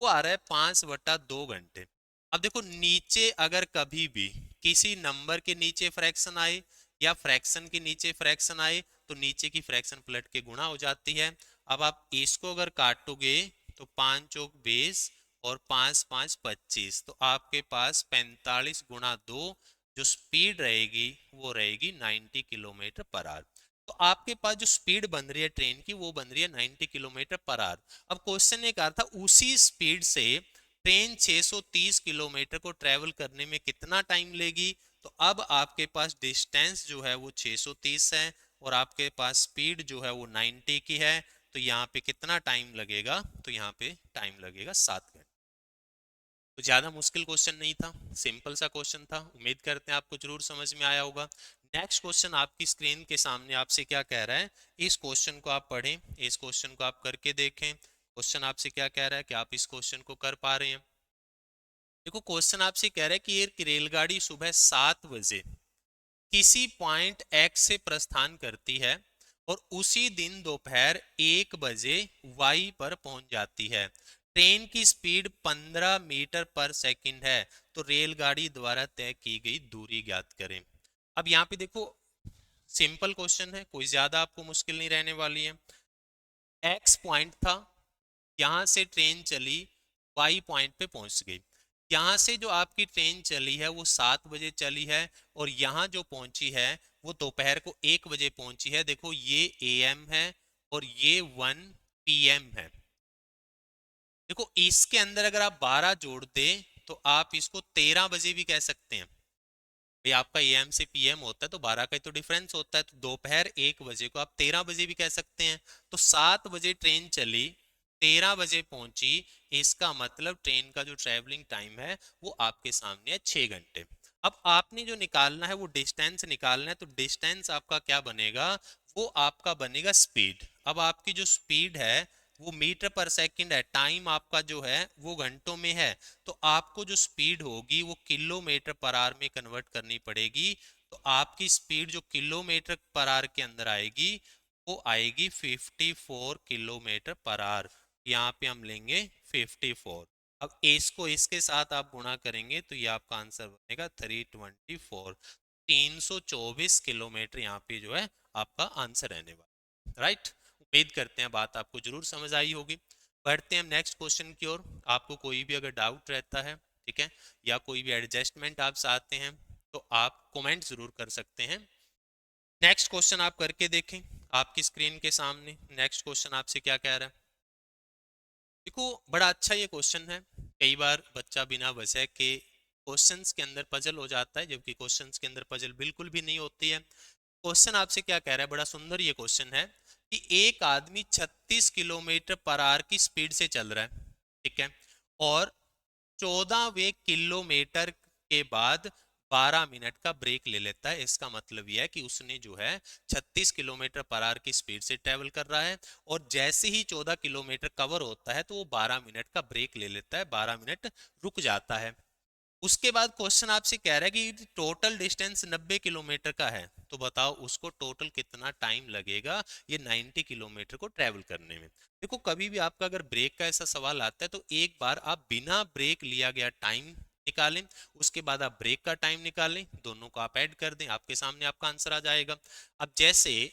वो आ रहा है 5/2 घंटे। अब देखो नीचे अगर कभी भी किसी नंबर के नीचे फ्रैक्शन आए या फ्रैक्शन के नीचे फ्रैक्शन आए तो नीचे की फ्रैक्शन पलट के गुणा हो जाती है। अब आप इसको अगर काटोगे तो 5 × 4 = 20 और 5 × 5 = 25, तो आपके पास 45 × 2 जो स्पीड रहेगी वो रहेगी 90 km/h। तो आपके पास जो स्पीड बन रही है ट्रेन की वो बन रही है 90 km/h। अब क्वेश्चन ये कहा था उसी स्पीड से ट्रेन 630 किलोमीटर को ट्रेवल करने में कितना टाइम लेगी। तो अब आपके पास डिस्टेंस जो है वो 630 है और आपके पास स्पीड जो है वो 90 की है। तो यहाँ पे कितना टाइम लगेगा, तो यहाँ पे टाइम लगेगा 7 घंटे। तो ज्यादा मुश्किल क्वेश्चन नहीं था, सिंपल सा क्वेश्चन था। उम्मीद करते हैं आपको जरूर समझ में आया होगा। नेक्स्ट क्वेश्चन आपकी स्क्रीन के सामने आपसे क्या कह रहा है, इस क्वेश्चन को आप पढ़ें, इस क्वेश्चन को आप करके देखें। क्वेश्चन आपसे क्या कह रहा है कि आप इस क्वेश्चन को कर पा रहे हैं। देखो क्वेश्चन आपसे कह रहा है कि एक रेलगाड़ी सुबह 7 बजे किसी पॉइंट एक्स से प्रस्थान करती है और उसी दिन दोपहर 1 बजे वाई पर पहुंच जाती है। ट्रेन की स्पीड 15 मीटर पर सेकंड है। तो रेलगाड़ी द्वारा तय की गई दूरी ज्ञात करें। अब यहाँ पे देखो सिंपल क्वेश्चन है, कोई ज्यादा आपको मुश्किल नहीं रहने वाली है। एक्स पॉइंट था, यहां से ट्रेन चली, वाई पॉइंट पे पहुंच गई। यहां से जो आपकी ट्रेन चली है वो 7 बजे चली है और यहां जो पहुंची है वो दोपहर को 1 बजे पहुंची है। देखो ये एएम है और ये 1 PM है। देखो इसके अंदर अगर आप 12 जोड़ दे तो आप इसको 13 बजे भी कह सकते हैं। भाई आपका एएम से पीएम होता है तो 12 का ही तो डिफरेंस होता है, तो दोपहर 1 बजे को आप 13 बजे भी कह सकते हैं। तो 7 बजे ट्रेन चली, 13 बजे पहुंची, इसका मतलब ट्रेन का जो ट्रेवलिंग टाइम है वो आपके सामने है 6 घंटे। अब आपने जो निकालना है वो डिस्टेंस निकालना है, तो डिस्टेंस आपका क्या बनेगा, वो आपका बनेगा स्पीड। अब आपकी जो स्पीड है वो मीटर पर सेकंड है, टाइम आपका जो है वो घंटों में है। तो आपको जो स्पीड होगी वो किलोमीटर पर आवर में कन्वर्ट करनी पड़ेगी। तो आपकी स्पीड जो किलोमीटर पर आवर के अंदर आएगी वो आएगी 54 किलोमीटर पर आवर। यहाँ पे हम लेंगे 54। अब इसको इसके साथ आप गुणा करेंगे तो ये आपका आंसर बनेगा 324। 324 किलोमीटर यहाँ पे जो है आपका आंसर रहने वाला। राइट, उम्मीद करते हैं बात आपको जरूर समझ आई होगी। बढ़ते हैं हम नेक्स्ट क्वेश्चन की ओर। आपको कोई भी अगर डाउट रहता है, ठीक है, या कोई भी एडजस्टमेंट आप चाहते हैं तो आप कमेंट जरूर कर सकते हैं। नेक्स्ट क्वेश्चन आप करके देखें आपकी स्क्रीन के सामने। नेक्स्ट क्वेश्चन आपसे क्या कह रहा है, देखो बड़ा अच्छा ये क्वेश्चन है। कई बार बच्चा बिना वजह के क्वेश्चंस के अंदर पजल हो जाता है, जबकि क्वेश्चंस के अंदर पजल बिल्कुल भी नहीं होती है। क्वेश्चन आपसे क्या कह रहा है, बड़ा सुंदर ये क्वेश्चन है कि एक आदमी 36 किलोमीटर पर आवर की स्पीड से चल रहा है, ठीक है, और 14वें किलोमीटर के बाद 12 मिनट का ब्रेक ले लेता है। इसका मतलब यह है कि उसने जो है 36 किलोमीटर पर आवर की स्पीड से ट्रेवल कर रहा है और जैसे ही 14 किलोमीटर कवर होता है तो वो 12 मिनट का ब्रेक ले लेता है, 12 मिनट रुक जाता है। उसके बाद क्वेश्चन आपसे कह रहा है कि टोटल डिस्टेंस 90 किलोमीटर का है, तो बताओ उसको टोटल कितना टाइम लगेगा ये 90 किलोमीटर को ट्रेवल करने में। देखो कभी भी आपका अगर ब्रेक का ऐसा सवाल आता है तो एक बार आप बिना ब्रेक लिया गया टाइम निकालें, उसके बाद आप ब्रेक का टाइम निकालें, दोनों को आप ऐड कर दें, आपके सामने आपका आंसर आ जाएगा। अब जैसे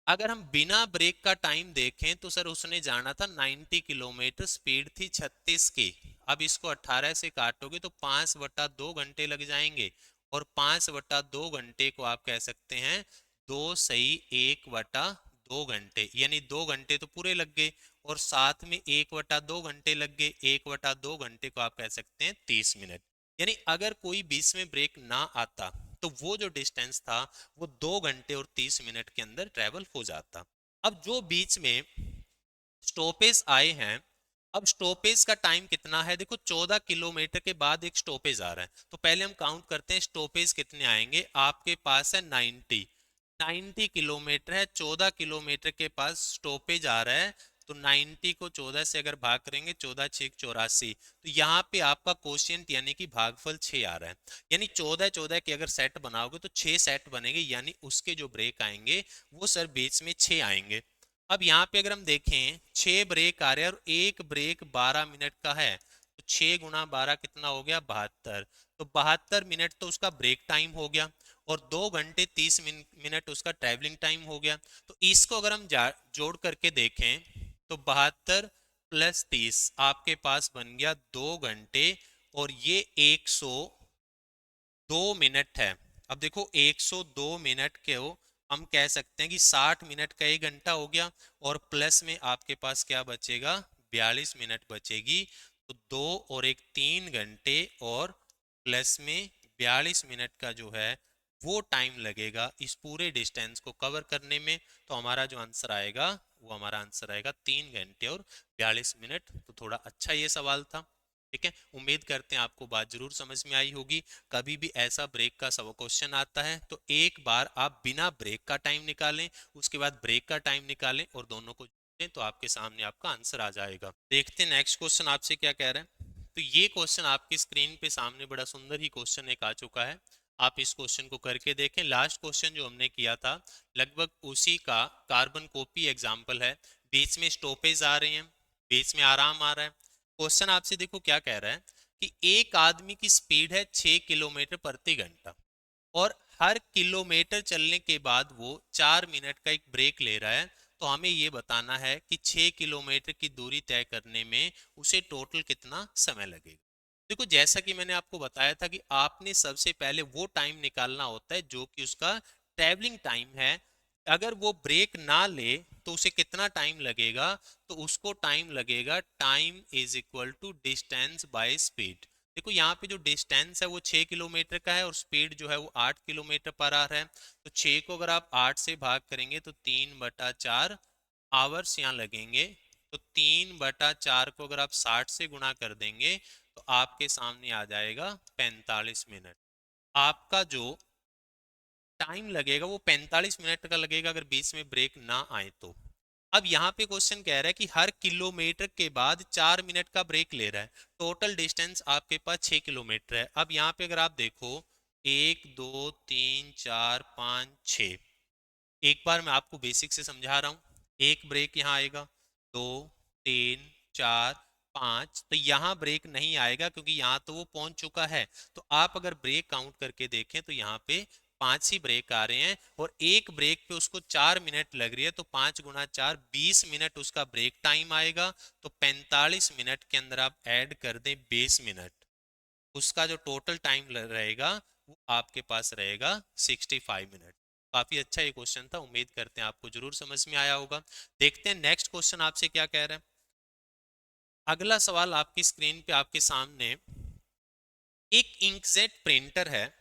अगर हम बिना ब्रेक का टाइम देखें तो सर उसने जाना था 90 किलोमीटर, स्पीड थी 36 की। अब इसको 18 से काटोगे तो 5/2 घंटे लग जाएंगे और 5/2 घंटे को आप कह सकते हैं 2 सही 1/2 घंटे, यानी 2 घंटे तो पूरे लग गए और साथ में 1/2 घंटे लग गए। 1/2 घंटे को आप कह सकते हैं 30 मिनट। यानी अगर कोई बीच में ब्रेक ना आता तो वो जो डिस्टेंस था वो 2 घंटे और 30 मिनट के अंदर ट्रेवल हो जाता। अब जो बीच में स्टॉपेज आए हैं, अब स्टॉपेज का टाइम कितना है, देखो 14 किलोमीटर के बाद एक स्टॉपेज आ रहा है, तो पहले हम काउंट करते हैं स्टॉपेज कितने आएंगे। आपके पास है 90, 90 किलोमीटर है, 14 किलोमीटर के पास स्टॉपेज आ रहा है, तो 90 को 14 से अगर भाग करेंगे, 14 6 84, तो यहाँ पे आपका कोशिएंट यानी कि भागफल 6 आ रहा है। यानी 14 14 के अगर सेट बनाओगे तो 6 सेट बनेंगे, यानी उसके जो ब्रेक आएंगे वो सर बीच में 6 आएंगे। अब यहाँ पे अगर हम देखें 6 ब्रेक आ रहे हैं और एक ब्रेक 12 मिनट का है, तो 6 गुना 12 कितना हो गया, 72। तो 72 मिनट तो उसका ब्रेक टाइम हो गया और 2 घंटे 30 मिनट उसका ट्रैवलिंग टाइम हो गया। तो इसको अगर हम जोड़ करके देखें तो 72 प्लस 30 आपके पास बन गया 2 घंटे, और ये 102 मिनट है। अब देखो 102 मिनट के हो, हम कह सकते हैं कि 60 मिनट का 1 घंटा हो गया, और प्लस में आपके पास क्या बचेगा, 42 मिनट बचेगी। तो 2 और 1 3 घंटे, और प्लस में 42 मिनट का जो है वो टाइम लगेगा इस पूरे डिस्टेंस को कवर करने में। तो हमारा जो आंसर आएगा वो हमारा आंसर आएगा 3 घंटे और 42 मिनट। तो थोड़ा अच्छा ये सवाल था। ठीक है, उम्मीद करते हैं आपको बात जरूर समझ में आई होगी। कभी भी ऐसा ब्रेक का सब क्वेश्चन आता है तो एक बार आप बिना ब्रेक का टाइम निकालें, उसके बाद ब्रेक का टाइम निकालें और दोनों को जोड़ें, तो आपके सामने आपका आंसर आ जाएगा। देखते हैं नेक्स्ट क्वेश्चन आपसे क्या कह रहा है। तो ये क्वेश्चन आपकी स्क्रीन पे सामने बड़ा सुंदर ही क्वेश्चन एक आ चुका है। आप इस क्वेश्चन को करके देखें। लास्ट क्वेश्चन जो हमने किया था लगभग उसी का कार्बन कॉपी एग्जाम्पल है। बीच में स्टॉपेज आ रहे हैं, बीच में आराम आ रहा है। क्वेश्चन आपसे देखो क्या कह रहा है कि एक आदमी की स्पीड है 6 किलोमीटर प्रति घंटा, और हर किलोमीटर चलने के बाद वो 4 मिनट का एक ब्रेक ले रहा है। तो हमें ये बताना है कि 6 किलोमीटर की दूरी तय करने में उसे टोटल कितना समय लगेगा। देखो जैसा कि मैंने आपको बताया था कि आपने सबसे पहले वो टाइम निकालना होता है जो कि उसका ट्रैवलिंग टाइम है। अगर वो ब्रेक ना ले तो उसे कितना टाइम लगेगा, तो उसको टाइम लगेगा time is equal to distance by speed. देखो यहाँ पे जो डिस्टेंस है वो 6 किलोमीटर का है और स्पीड जो है वो 8 किलोमीटर पर आवर है। तो 6 को अगर आप 8 से भाग करेंगे तो 3/4 आवर्स यहाँ लगेंगे। तो 3/4 को अगर आप 60 से गुणा कर देंगे तो आपके सामने आ जाएगा 45 मिनट। आपका जो टाइम लगेगा वो 45 मिनट का लगेगा अगर बीच में ब्रेक ना आए तो। अब यहाँ पे क्वेश्चन कह रहा है कि हर किलोमीटर के बाद 4 मिनट का ब्रेक ले रहा है। टोटल डिस्टेंस आपके पास 6 किलोमीटर है। अब यहाँ पे अगर आप देखो 1 2 3 4 5 6, एक बार मैं आपको बेसिक से समझा रहा हूँ। एक ब्रेक यहाँ आएगा, 2 3 4 5, तो यहाँ ब्रेक नहीं आएगा क्योंकि यहाँ तो वो पहुंच चुका है। तो आप अगर ब्रेक काउंट करके देखें तो यहाँ पे 5 ही ब्रेक आ रहे हैं, और एक ब्रेक पे उसको 4 मिनट लग रही है, तो 5 गुना 4 20 मिनट उसका ब्रेक टाइम आएगा। तो 45 मिनट के अंदर आप ऐड कर दें 20 मिनट, उसका जो टोटल टाइम रहेगा वो आपके पास रहेगा 65 मिनट। काफी अच्छा ये क्वेश्चन था, उम्मीद करते हैं आपको जरूर समझ में आया होगा। देखते हैं नेक्स्ट क्वेश्चन आपसे क्या कह रहा है। अगला सवाल आपकी स्क्रीन पे आपके सामने एक इंकजेट प्रिंटर है।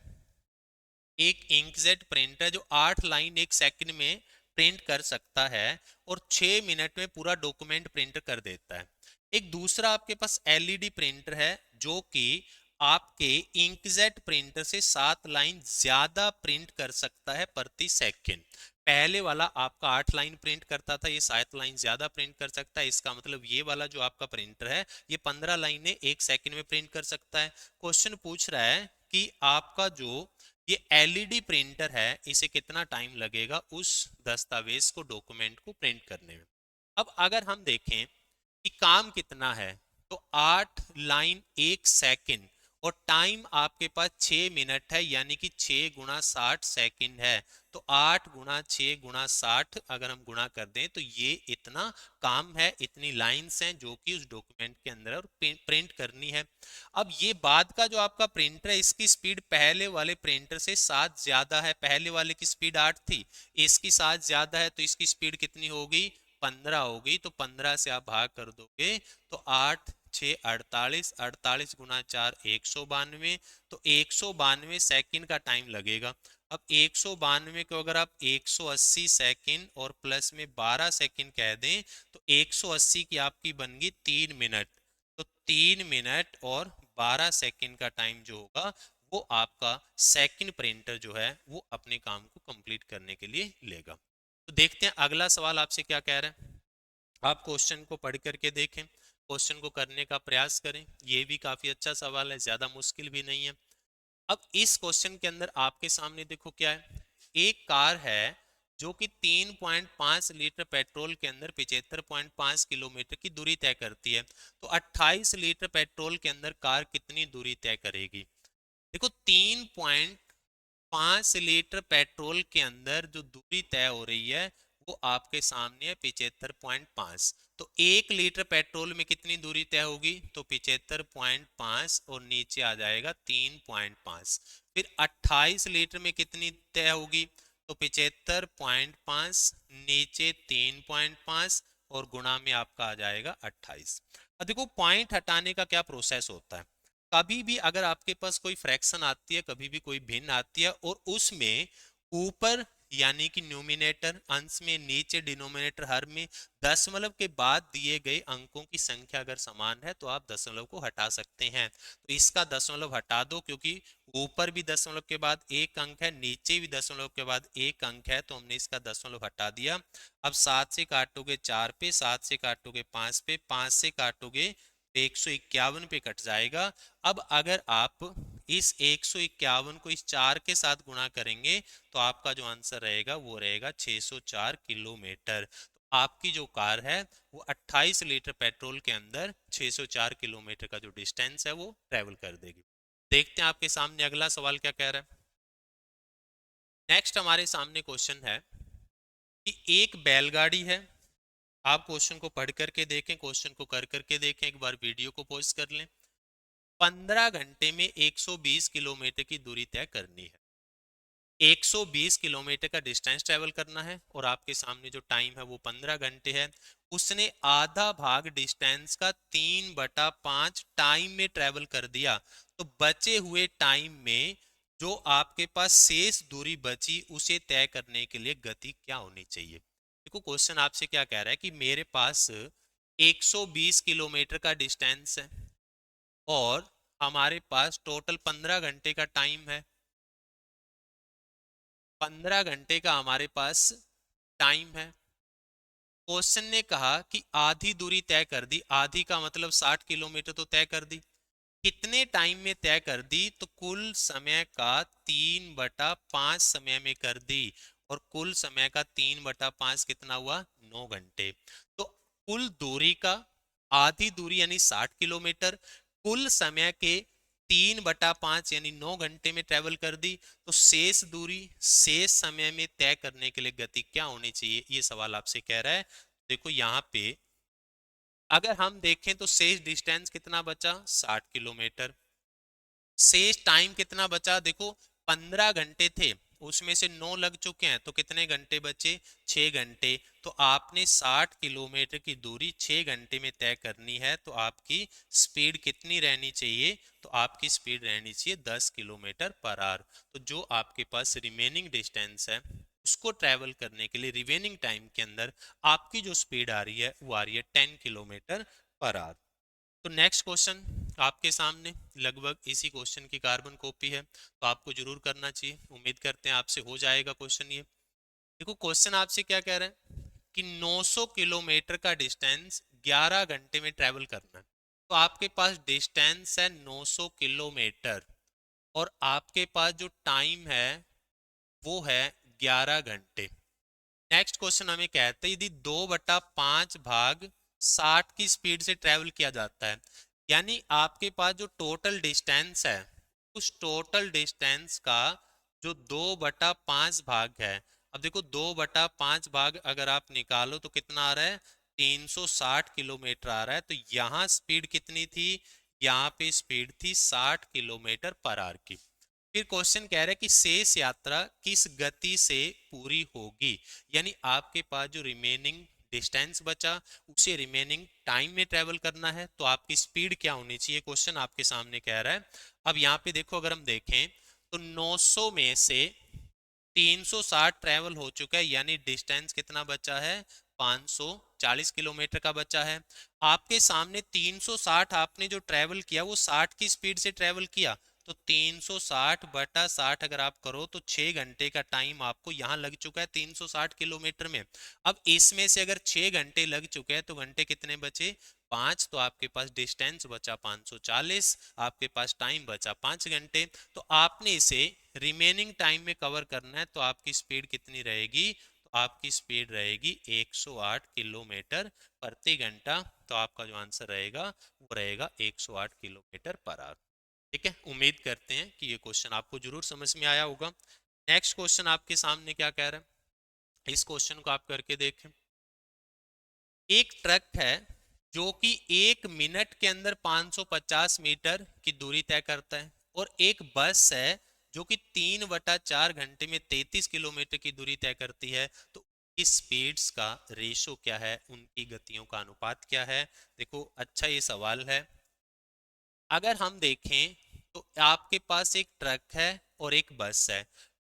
एक इंकजेट प्रिंटर जो 8 लाइन एक सेकंड में प्रिंट कर सकता है और 6 मिनट में पूरा डॉक्यूमेंट प्रिंट कर देता है। एक दूसरा आपके पास एलईडी प्रिंटर है जो कि आपके इंकजेट प्रिंटर से 7 लाइन ज्यादा प्रिंट कर सकता है प्रति सेकंड। पहले वाला आपका 8 लाइन प्रिंट करता था, ये 7 लाइन ज्यादा प्रिंट कर सकता है। इसका मतलब ये वाला जो आपका प्रिंटर है ये 15 लाइनें एक सेकंड में प्रिंट कर सकता है। क्वेश्चन पूछ रहा है कि आपका जो ये एलईडी प्रिंटर है इसे कितना टाइम लगेगा उस दस्तावेज को, डॉक्यूमेंट को प्रिंट करने में। अब अगर हम देखें कि काम कितना है, तो 8 लाइन 1 सेकंड और टाइम आपके पास 6 मिनट है, यानी कि 6 गुना 60 सेकंड है। तो 8 गुना 6 गुना 60 अगर हम गुणा कर दें तो ये इतना काम है, इतनी लाइंस हैं जो कि उस डॉक्यूमेंट के अंदर और प्रिंट करनी है। अब ये बाद का जो आपका प्रिंटर है इसकी स्पीड पहले वाले प्रिंटर से 7 ज्यादा है। पहले वाले की स्पीड 8 थी, इसकी 7 ज्यादा है, तो इसकी स्पीड कितनी होगी, 15 होगी। तो 15 से आप भाग कर दोगे तो 8 6 48, 48 गुना 4 192, तो 192 सेकंड का टाइम लगेगा। अब 192 को अगर आप 180 सेकंड और प्लस में 12 सेकंड कह दें तो 180 की आपकी बन गई 3 मिनट। तो 3 मिनट और 12 सेकंड का टाइम जो होगा वो आपका सेकंड प्रिंटर जो है वो अपने काम को कंप्लीट करने के लिए लेगा। तो देखते हैं अगला सवाल आपसे क्या कह रहा है। आप क्वेश्चन को पढ़ करके देखें, क्वेश्चन को करने का प्रयास करें। ये भी काफी अच्छा सवाल है, ज्यादा मुश्किल भी नहीं है। अब इस क्वेश्चन के अंदर आपके सामने देखो क्या है। एक कार है जो कि 3.5 लीटर पेट्रोल के अंदर 75.5 किलोमीटर की दूरी तय करती है। तो 28 लीटर पेट्रोल के अंदर कार कितनी दूरी तय करेगी। देखो 3.5 लीटर पेट्रोल के अंदर जो दूरी तय हो रही है वो आपके सामने है 75.5। तो 1 लीटर पेट्रोल में कितनी दूरी तय होगी, तो 75.5 और नीचे आ जाएगा 3.5। फिर 28 लीटर में कितनी तय होगी, तो 75.5 नीचे 3.5 और गुणा में आपका आ जाएगा 28। अब देखो पॉइंट हटाने का क्या प्रोसेस होता है। कभी भी अगर आपके पास कोई फ्रैक्शन आती है, कभी भी कोई भिन्न आती है और उसमें ऊपर यानी कि न्यूमिनेटर अंश में, नीचे डिनोमिनेटर हर में दशमलव के बाद दिए गए अंकों की संख्या अगर समान है तो आप दशमलव को हटा सकते हैं। तो इसका दशमलव हटा दो, क्योंकि ऊपर भी दशमलव के बाद एक अंक है, नीचे भी दशमलव के बाद एक अंक है, तो हमने इसका दशमलव हटा दिया। अब 7 से काटोगे 4 पे, 7 से काटोगे 5 पे, 5 से काटोगे 151 पे कट जाएगा। अब अगर आप इस 151 को इस 4 के साथ गुणा करेंगे तो आपका जो आंसर रहेगा वो रहेगा 604 किलोमीटर। तो आपकी जो कार है वो 28 लीटर पेट्रोल के अंदर 604 किलोमीटर का जो डिस्टेंस है वो ट्रेवल कर देगी। देखते हैं आपके सामने अगला सवाल क्या कह रहा है। नेक्स्ट हमारे सामने क्वेश्चन है कि एक बैलगाड़ी है। आप क्वेश्चन को पढ़ करके देखें, क्वेश्चन को कर करके देखें, एक बार वीडियो को पॉज कर लें। 15 घंटे में 120 किलोमीटर की दूरी तय करनी है। 120 किलोमीटर का डिस्टेंस ट्रेवल करना है और आपके सामने जो टाइम है वो 15 घंटे है। उसने आधा भाग डिस्टेंस का 3/5 टाइम में ट्रेवल कर दिया। तो बचे हुए टाइम में जो आपके पास शेष दूरी बची उसे तय करने के लिए गति क्या होनी चाहिए। देखो क्वेश्चन आपसे क्या कह रहा है कि मेरे पास 120 किलोमीटर का डिस्टेंस है और हमारे पास टोटल 15 घंटे का टाइम है। 15 घंटे का हमारे पास टाइम है। क्वेश्चन ने कहा कि आधी दूरी तय कर दी, आधी का मतलब 60 किलोमीटर तो तय कर दी। कितने टाइम में तय कर दी, तो कुल समय का 3/5 समय में कर दी। और कुल समय का 3/5 कितना हुआ, 9 घंटे। तो कुल दूरी का आधी दूरी यानी 60 किलोमीटर, कुल समय के 3/5 यानी 9 घंटे में ट्रेवल कर दी। तो शेष दूरी शेष समय में तय करने के लिए गति क्या होनी चाहिए, ये सवाल आपसे कह रहा है। देखो यहाँ पे अगर हम देखें तो शेष डिस्टेंस कितना बचा, 60 किलोमीटर। शेष टाइम कितना बचा, देखो 15 घंटे थे, उसमें से 9 लग चुके हैं, तो कितने घंटे बचे, 6 घंटे। तो आपने 60 किलोमीटर की दूरी 6 घंटे में तय करनी है, तो आपकी स्पीड कितनी रहनी चाहिए, तो आपकी स्पीड रहनी चाहिए 10 किलोमीटर पर आवर। तो जो आपके पास रिमेनिंग डिस्टेंस है उसको ट्रैवल करने के लिए रिमेनिंग टाइम के अंदर आपकी जो स्पीड आ रही है वो आ रही है 10 किलोमीटर पर आवर। तो नेक्स्ट क्वेश्चन आपके सामने लगभग इसी क्वेश्चन की कार्बन कॉपी है, तो आपको जरूर करना चाहिए। उम्मीद करते हैं आपसे हो जाएगा क्वेश्चन ये। देखो क्वेश्चन आपसे क्या कह रहा है कि 900 किलोमीटर का डिस्टेंस 11 घंटे में ट्रेवल करना है। तो आपके पास डिस्टेंस है 900 किलोमीटर और आपके पास जो टाइम है वो है 11 घंटे। नेक्स्ट क्वेश्चन हमें कहते हैं यदि 2/5 भाग 60 की स्पीड से ट्रेवल किया जाता है, यानी आपके पास जो टोटल डिस्टेंस है उस टोटल डिस्टेंस का जो 2/5 भाग है। अब देखो 2/5 भाग अगर आप निकालो तो कितना आ रहा है, 360 किलोमीटर आ रहा है। तो यहाँ स्पीड कितनी थी, यहाँ पे स्पीड थी 60 किलोमीटर पर आवर की। फिर क्वेश्चन कह रहा है कि शेष यात्रा किस गति से पूरी होगी, यानी आपके पास जो रिमेनिंग डिस्टेंस बचा उसे रिमेनिंग टाइम में ट्रेवल करना है, तो आपकी स्पीड क्या होनी चाहिए, क्वेश्चन आपके सामने कह रहा है। अब यहाँ पे देखो अगर हम देखें तो 900 में से 360 ट्रेवल हो चुका है, यानी डिस्टेंस कितना बचा है, 540 किलोमीटर का बचा है। आपके सामने 360 आपने जो ट्रेवल किया वो 60 की स्पीड से ट्रेवल किया, तो 360/60 अगर आप करो तो 6 घंटे का टाइम आपको यहाँ लग चुका है 360 किलोमीटर में। अब इसमें से अगर 6 घंटे लग चुके हैं तो घंटे कितने बचे? 5। तो आपके पास डिस्टेंस बचा 540, आपके पास टाइम बचा 5 घंटे। तो आपने इसे रिमेनिंग टाइम में कवर करना है, तो आपकी स्पीड कितनी रहेगी? तो आपकी स्पीड रहेगी 108 किलोमीटर प्रति घंटा। तो आपका जो आंसर रहेगा वो रहेगा 108 किलोमीटर पर आवर। ठीक है, उम्मीद करते हैं कि ये क्वेश्चन आपको जरूर समझ में आया होगा। नेक्स्ट क्वेश्चन आपके सामने क्या कह रहा है, इस क्वेश्चन को आप करके देखें। एक ट्रक है जो कि 1 मिनट के अंदर 550 मीटर की दूरी तय करता है, और एक बस है जो कि 3/4 घंटे में 33 किलोमीटर की दूरी तय करती है। तो इस स्पीड्स का रेशो क्या है, उनकी गतियों का अनुपात क्या है? देखो, अच्छा ये सवाल है। अगर हम देखें तो आपके पास एक ट्रक है और एक बस है।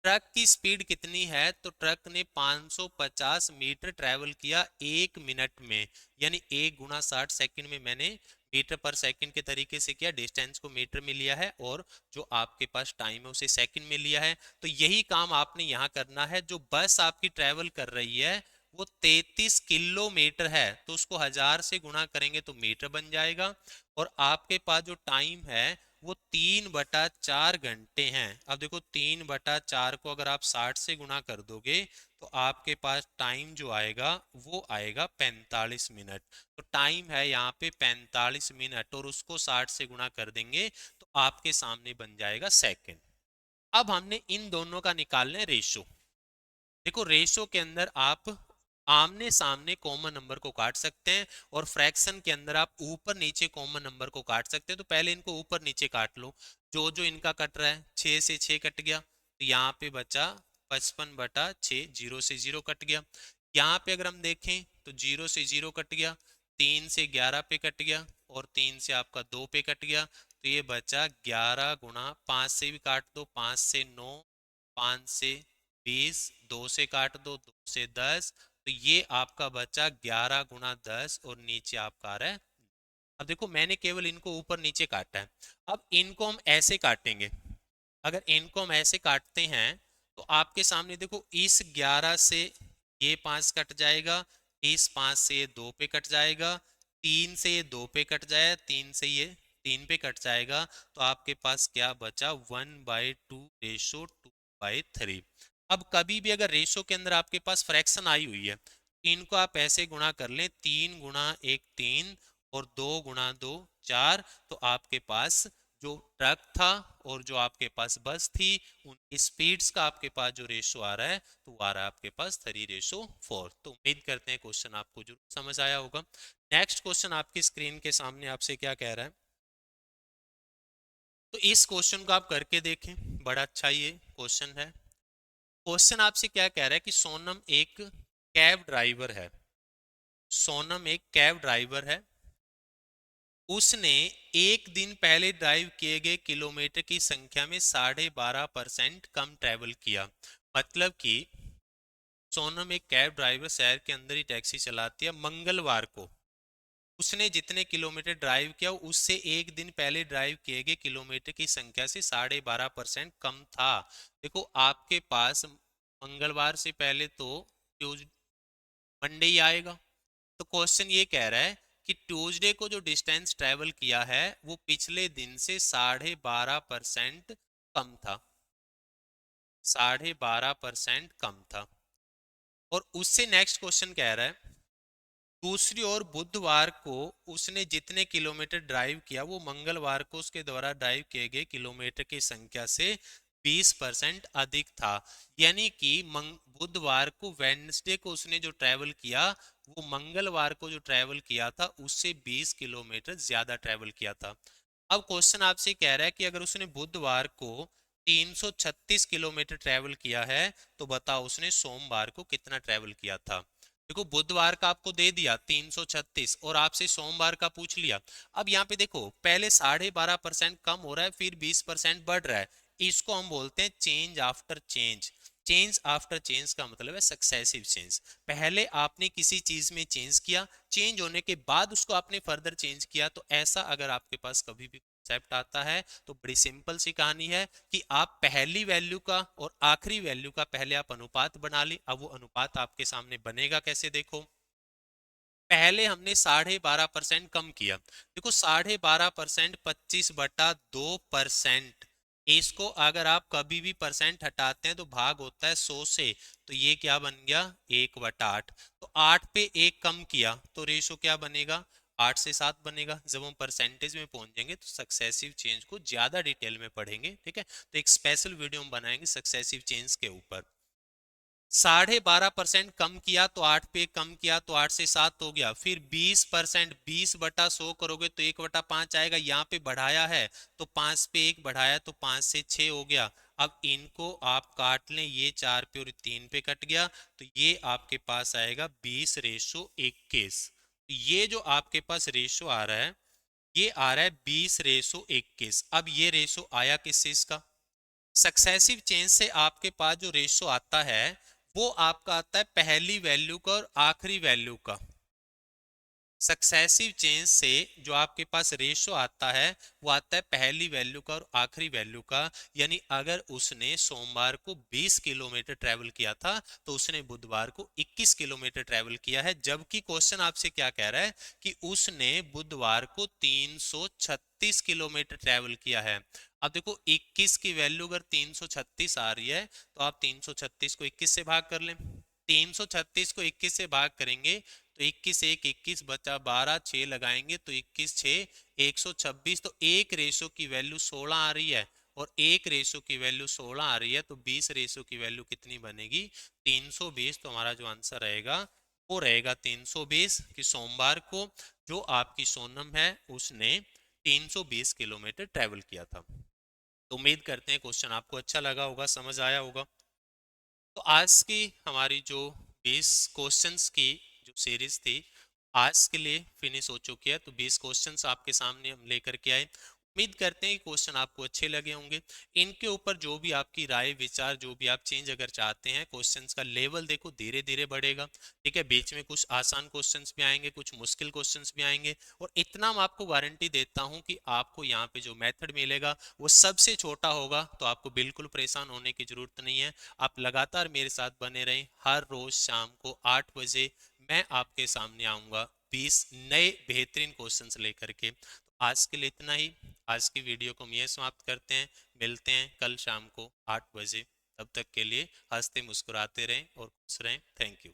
ट्रक की स्पीड कितनी है? तो ट्रक ने 550 मीटर ट्रेवल किया 1 मिनट में, यानी 1 × 60 सेकंड में मैंने मीटर पर सेकंड के तरीके से किया, डिस्टेंस को मीटर में लिया है और जो आपके पास टाइम है उसे सेकंड में लिया है। तो यही काम आपने यहाँ करना है। जो बस आपकी ट्रेवल कर रही है वो 33 किलोमीटर है, तो उसको 1000 से गुणा करेंगे तो मीटर बन जाएगा। और आपके पास जो टाइम है वो 3/4 घंटे हैं। अब देखो, 3/4 को अगर आप 60 से गुणा कर दोगे तो आपके पास टाइम जो आएगा वो आएगा 45 मिनट। तो टाइम है यहाँ पे 45 मिनट, और उसको 60 से गुणा कर देंगे तो आपके सामने बन जाएगा सेकंड। अब हमने इन दोनों का निकालना है रेशो। देखो, रेशो के अंदर आप आमने सामने कॉमन नंबर को काट सकते हैं, और फ्रैक्शन के अंदर आप ऊपर नीचे कॉमन नंबर को काट सकते हैं। तो पहले इनको ऊपर नीचे काट लो। जो जो इनका कट रहा है, 6 से 6 कट गया, तो यहाँ पे बचा 55/6, 0 से 0 कट गया। यहाँ पे अगर हम देखें तो 0 से 0 कट गया, 3 से 11 पे कट गया, और 3 से आपका 2 पे कट गया। तो ये बचा 11 गुणा 5 से भी काट दो, 5 से 9, 5 से 20, 2 से काट दो, 2 से 10। तो ये आपका बचा 11 × 10, और नीचे आपका आ रहा है। अब देखो, मैंने केवल इनको ऊपर नीचे काटा है। अब इनको हम ऐसे काटेंगे। अगर इनको हम ऐसे काटते हैं तो आपके सामने देखो, इस 11 से ये 5 कट जाएगा, इस 5 से ये 2 पे कट जाएगा, 3 से ये 2 पे कट जाएगा, 3 से ये 3 पे कट जाएगा। तो आपके पास क्या बचा? 1/2 रेशो 2/3। अब कभी भी अगर रेशो के अंदर आपके पास फ्रैक्शन आई हुई है, इनको आप ऐसे गुणा कर लें, 3 × 1 3, और 2 × 2 4। तो आपके पास जो ट्रक था और जो आपके पास बस थी, उन स्पीड्स का आपके पास जो रेशो आ रहा है तो वो आ रहा है आपके पास 3:4। तो उम्मीद करते हैं क्वेश्चन आपको जरूर समझ आया होगा। नेक्स्ट क्वेश्चन आपकी स्क्रीन के सामने आपसे क्या कह रहा है, तो इस क्वेश्चन को आप करके देखें। बड़ा अच्छा ये क्वेश्चन है। क्वेश्चन आपसे क्या कह रहा है कि सोनम एक कैब ड्राइवर है। सोनम एक कैब ड्राइवर है। उसने एक दिन पहले ड्राइव किए गए किलोमीटर की संख्या में 12.5% कम ट्रेवल किया। मतलब कि सोनम एक कैब ड्राइवर शहर के अंदर ही टैक्सी चलाती है। मंगलवार को उसने जितने किलोमीटर ड्राइव किया उससे एक दिन पहले ड्राइव किए गए किलोमीटर की संख्या से 12.5% कम था। देखो, आपके पास मंगलवार से पहले तो ट्यूज मंडे ही आएगा। तो क्वेश्चन ये कह रहा है कि ट्यूसडे को जो डिस्टेंस ट्रेवल किया है वो पिछले दिन से 12.5% कम था। 12.5% कम था। और उससे नेक्स्ट क्वेश्चन कह रहा है, दूसरी ओर बुधवार को उसने जितने किलोमीटर ड्राइव किया वो मंगलवार को उसके द्वारा ड्राइव किए गए किलोमीटर की संख्या से 20% अधिक था। यानी कि बुधवार को, वेडनेसडे को उसने जो ट्रैवल किया वो मंगलवार को जो ट्रैवल किया था उससे 20 किलोमीटर ज्यादा ट्रैवल किया था। अब क्वेश्चन आपसे कह रहा है कि अगर उसने बुधवार को 336 किलोमीटर ट्रैवल किया है तो बताओ उसने सोमवार को कितना ट्रैवल किया था। देखो, बुधवार का आपको दे दिया 336 और आपसे सोमवार का पूछ लिया। अब यहाँ पे देखो, पहले 12.5% कम हो रहा है, फिर 20% बढ़ रहा है। इसको हम बोलते हैं change after change. Change after change का मतलब है सक्सेसिव चेंज। पहले आपने किसी चीज में चेंज किया, चेंज होने के बाद उसको आपने फर्दर चेंज किया। तो ऐसा अगर आपके पास कभी भी कॉन्सेप्ट आता है तो बड़ी सिंपल सी कहानी है कि आप पहली वैल्यू का और आखिरी वैल्यू का पहले आप अनुपात बना ली। अब वो अनुपात आपके सामने बनेगा कैसे, देखो पहले हमने 12.5% कम किया। देखो 12.5% 25/2%। इसको अगर आप कभी भी परसेंट हटाते हैं तो भाग होता है 100 से। तो ये क्या बन गया 1/8। तो 8 पे 1 कम किया तो रेशो क्या बनेगा 8 से 7 बनेगा। जब हम परसेंटेज में पहुंचेंगे तो सक्सेसिव चेंज को ज्यादा डिटेल में पढ़ेंगे, ठीक है। तो एक स्पेशल वीडियो हम बनाएंगे सक्सेसिव चेंज के ऊपर। 12.5% कम किया तो 8 पे कम किया तो 8 से 7 हो गया। फिर 20%, 20/100 करोगे तो 1/5 आएगा। यहाँ पे बढ़ाया है तो 5 पे 1 बढ़ाया तो 5 से 6 हो गया। अब इनको आप काट लें, ये 4 पे और 3 पे कट गया तो ये आपके पास आएगा 20:21। ये जो आपके पास रेशो आ रहा है ये आ रहा है 20:21। अब ये रेशो आया किस चीज का, सक्सेसिव चेंज से आपके पास जो रेशो आता है वो आपका आता है पहली वैल्यू का और आखिरी वैल्यू का। सक्सेसिव चेंज से जो आपके पास रेशो आता है वो आता है पहली वैल्यू का और आखिरी वैल्यू का। यानी अगर उसने सोमवार को 20 किलोमीटर ट्रेवल किया था तो उसने बुधवार को 21 किलोमीटर ट्रेवल किया है। जबकि क्वेश्चन आपसे क्या कह रहा है कि उसने बुधवार को 336 किलोमीटर ट्रेवल किया है। अब देखो 21 की वैल्यू अगर 336 आ रही है तो आप 336 को 21 से भाग कर लें। 336 को 21 से भाग करेंगे तो 21 1 21 बचा 12, 6 लगाएंगे तो 21 6 126। तो एक रेशो की वैल्यू 16 आ रही है और एक रेशो की वैल्यू 16 आ रही है। तो 20 रेशो की वैल्यू कितनी बनेगी 320। तो हमारा जो आंसर रहेगा वो रहेगा 320 कि सोमवार को जो आपकी सोनम है उसने 320 किलोमीटर ट्रेवल किया था। तो उम्मीद करते हैं क्वेश्चन आपको अच्छा लगा होगा, समझ आया होगा। तो आज की हमारी जो 20 क्वेश्चंस की जो सीरीज थी आज के लिए फिनिश हो चुकी है। तो 20 क्वेश्चंस आपके सामने हम लेकर के आए। उम्मीद करते हैं कि क्वेश्चन आपको अच्छे लगे होंगे। इनके ऊपर जो भी आपकी राय विचार जो भी आप चेंज अगर चाहते हैं, क्वेश्चंस का लेवल देखो धीरे धीरे बढ़ेगा, ठीक है। बीच में कुछ आसान क्वेश्चंस भी आएंगे, कुछ मुश्किल क्वेश्चंस भी आएंगे। और इतना मैं आपको गारंटी देता हूं कि आपको यहाँ पे जो मेथड मिलेगा वो सबसे छोटा होगा। तो आपको बिल्कुल परेशान होने की जरूरत नहीं है। आप लगातार मेरे साथ बने रहें। हर रोज शाम को 8 बजे मैं आपके सामने आऊंगा 20 नए बेहतरीन क्वेश्चंस लेकर के। तो आज के लिए इतना ही। आज की वीडियो को हम यह समाप्त करते हैं। मिलते हैं कल शाम को 8 बजे। तब तक के लिए हंसते मुस्कुराते रहें और खुश रहें। Thank you.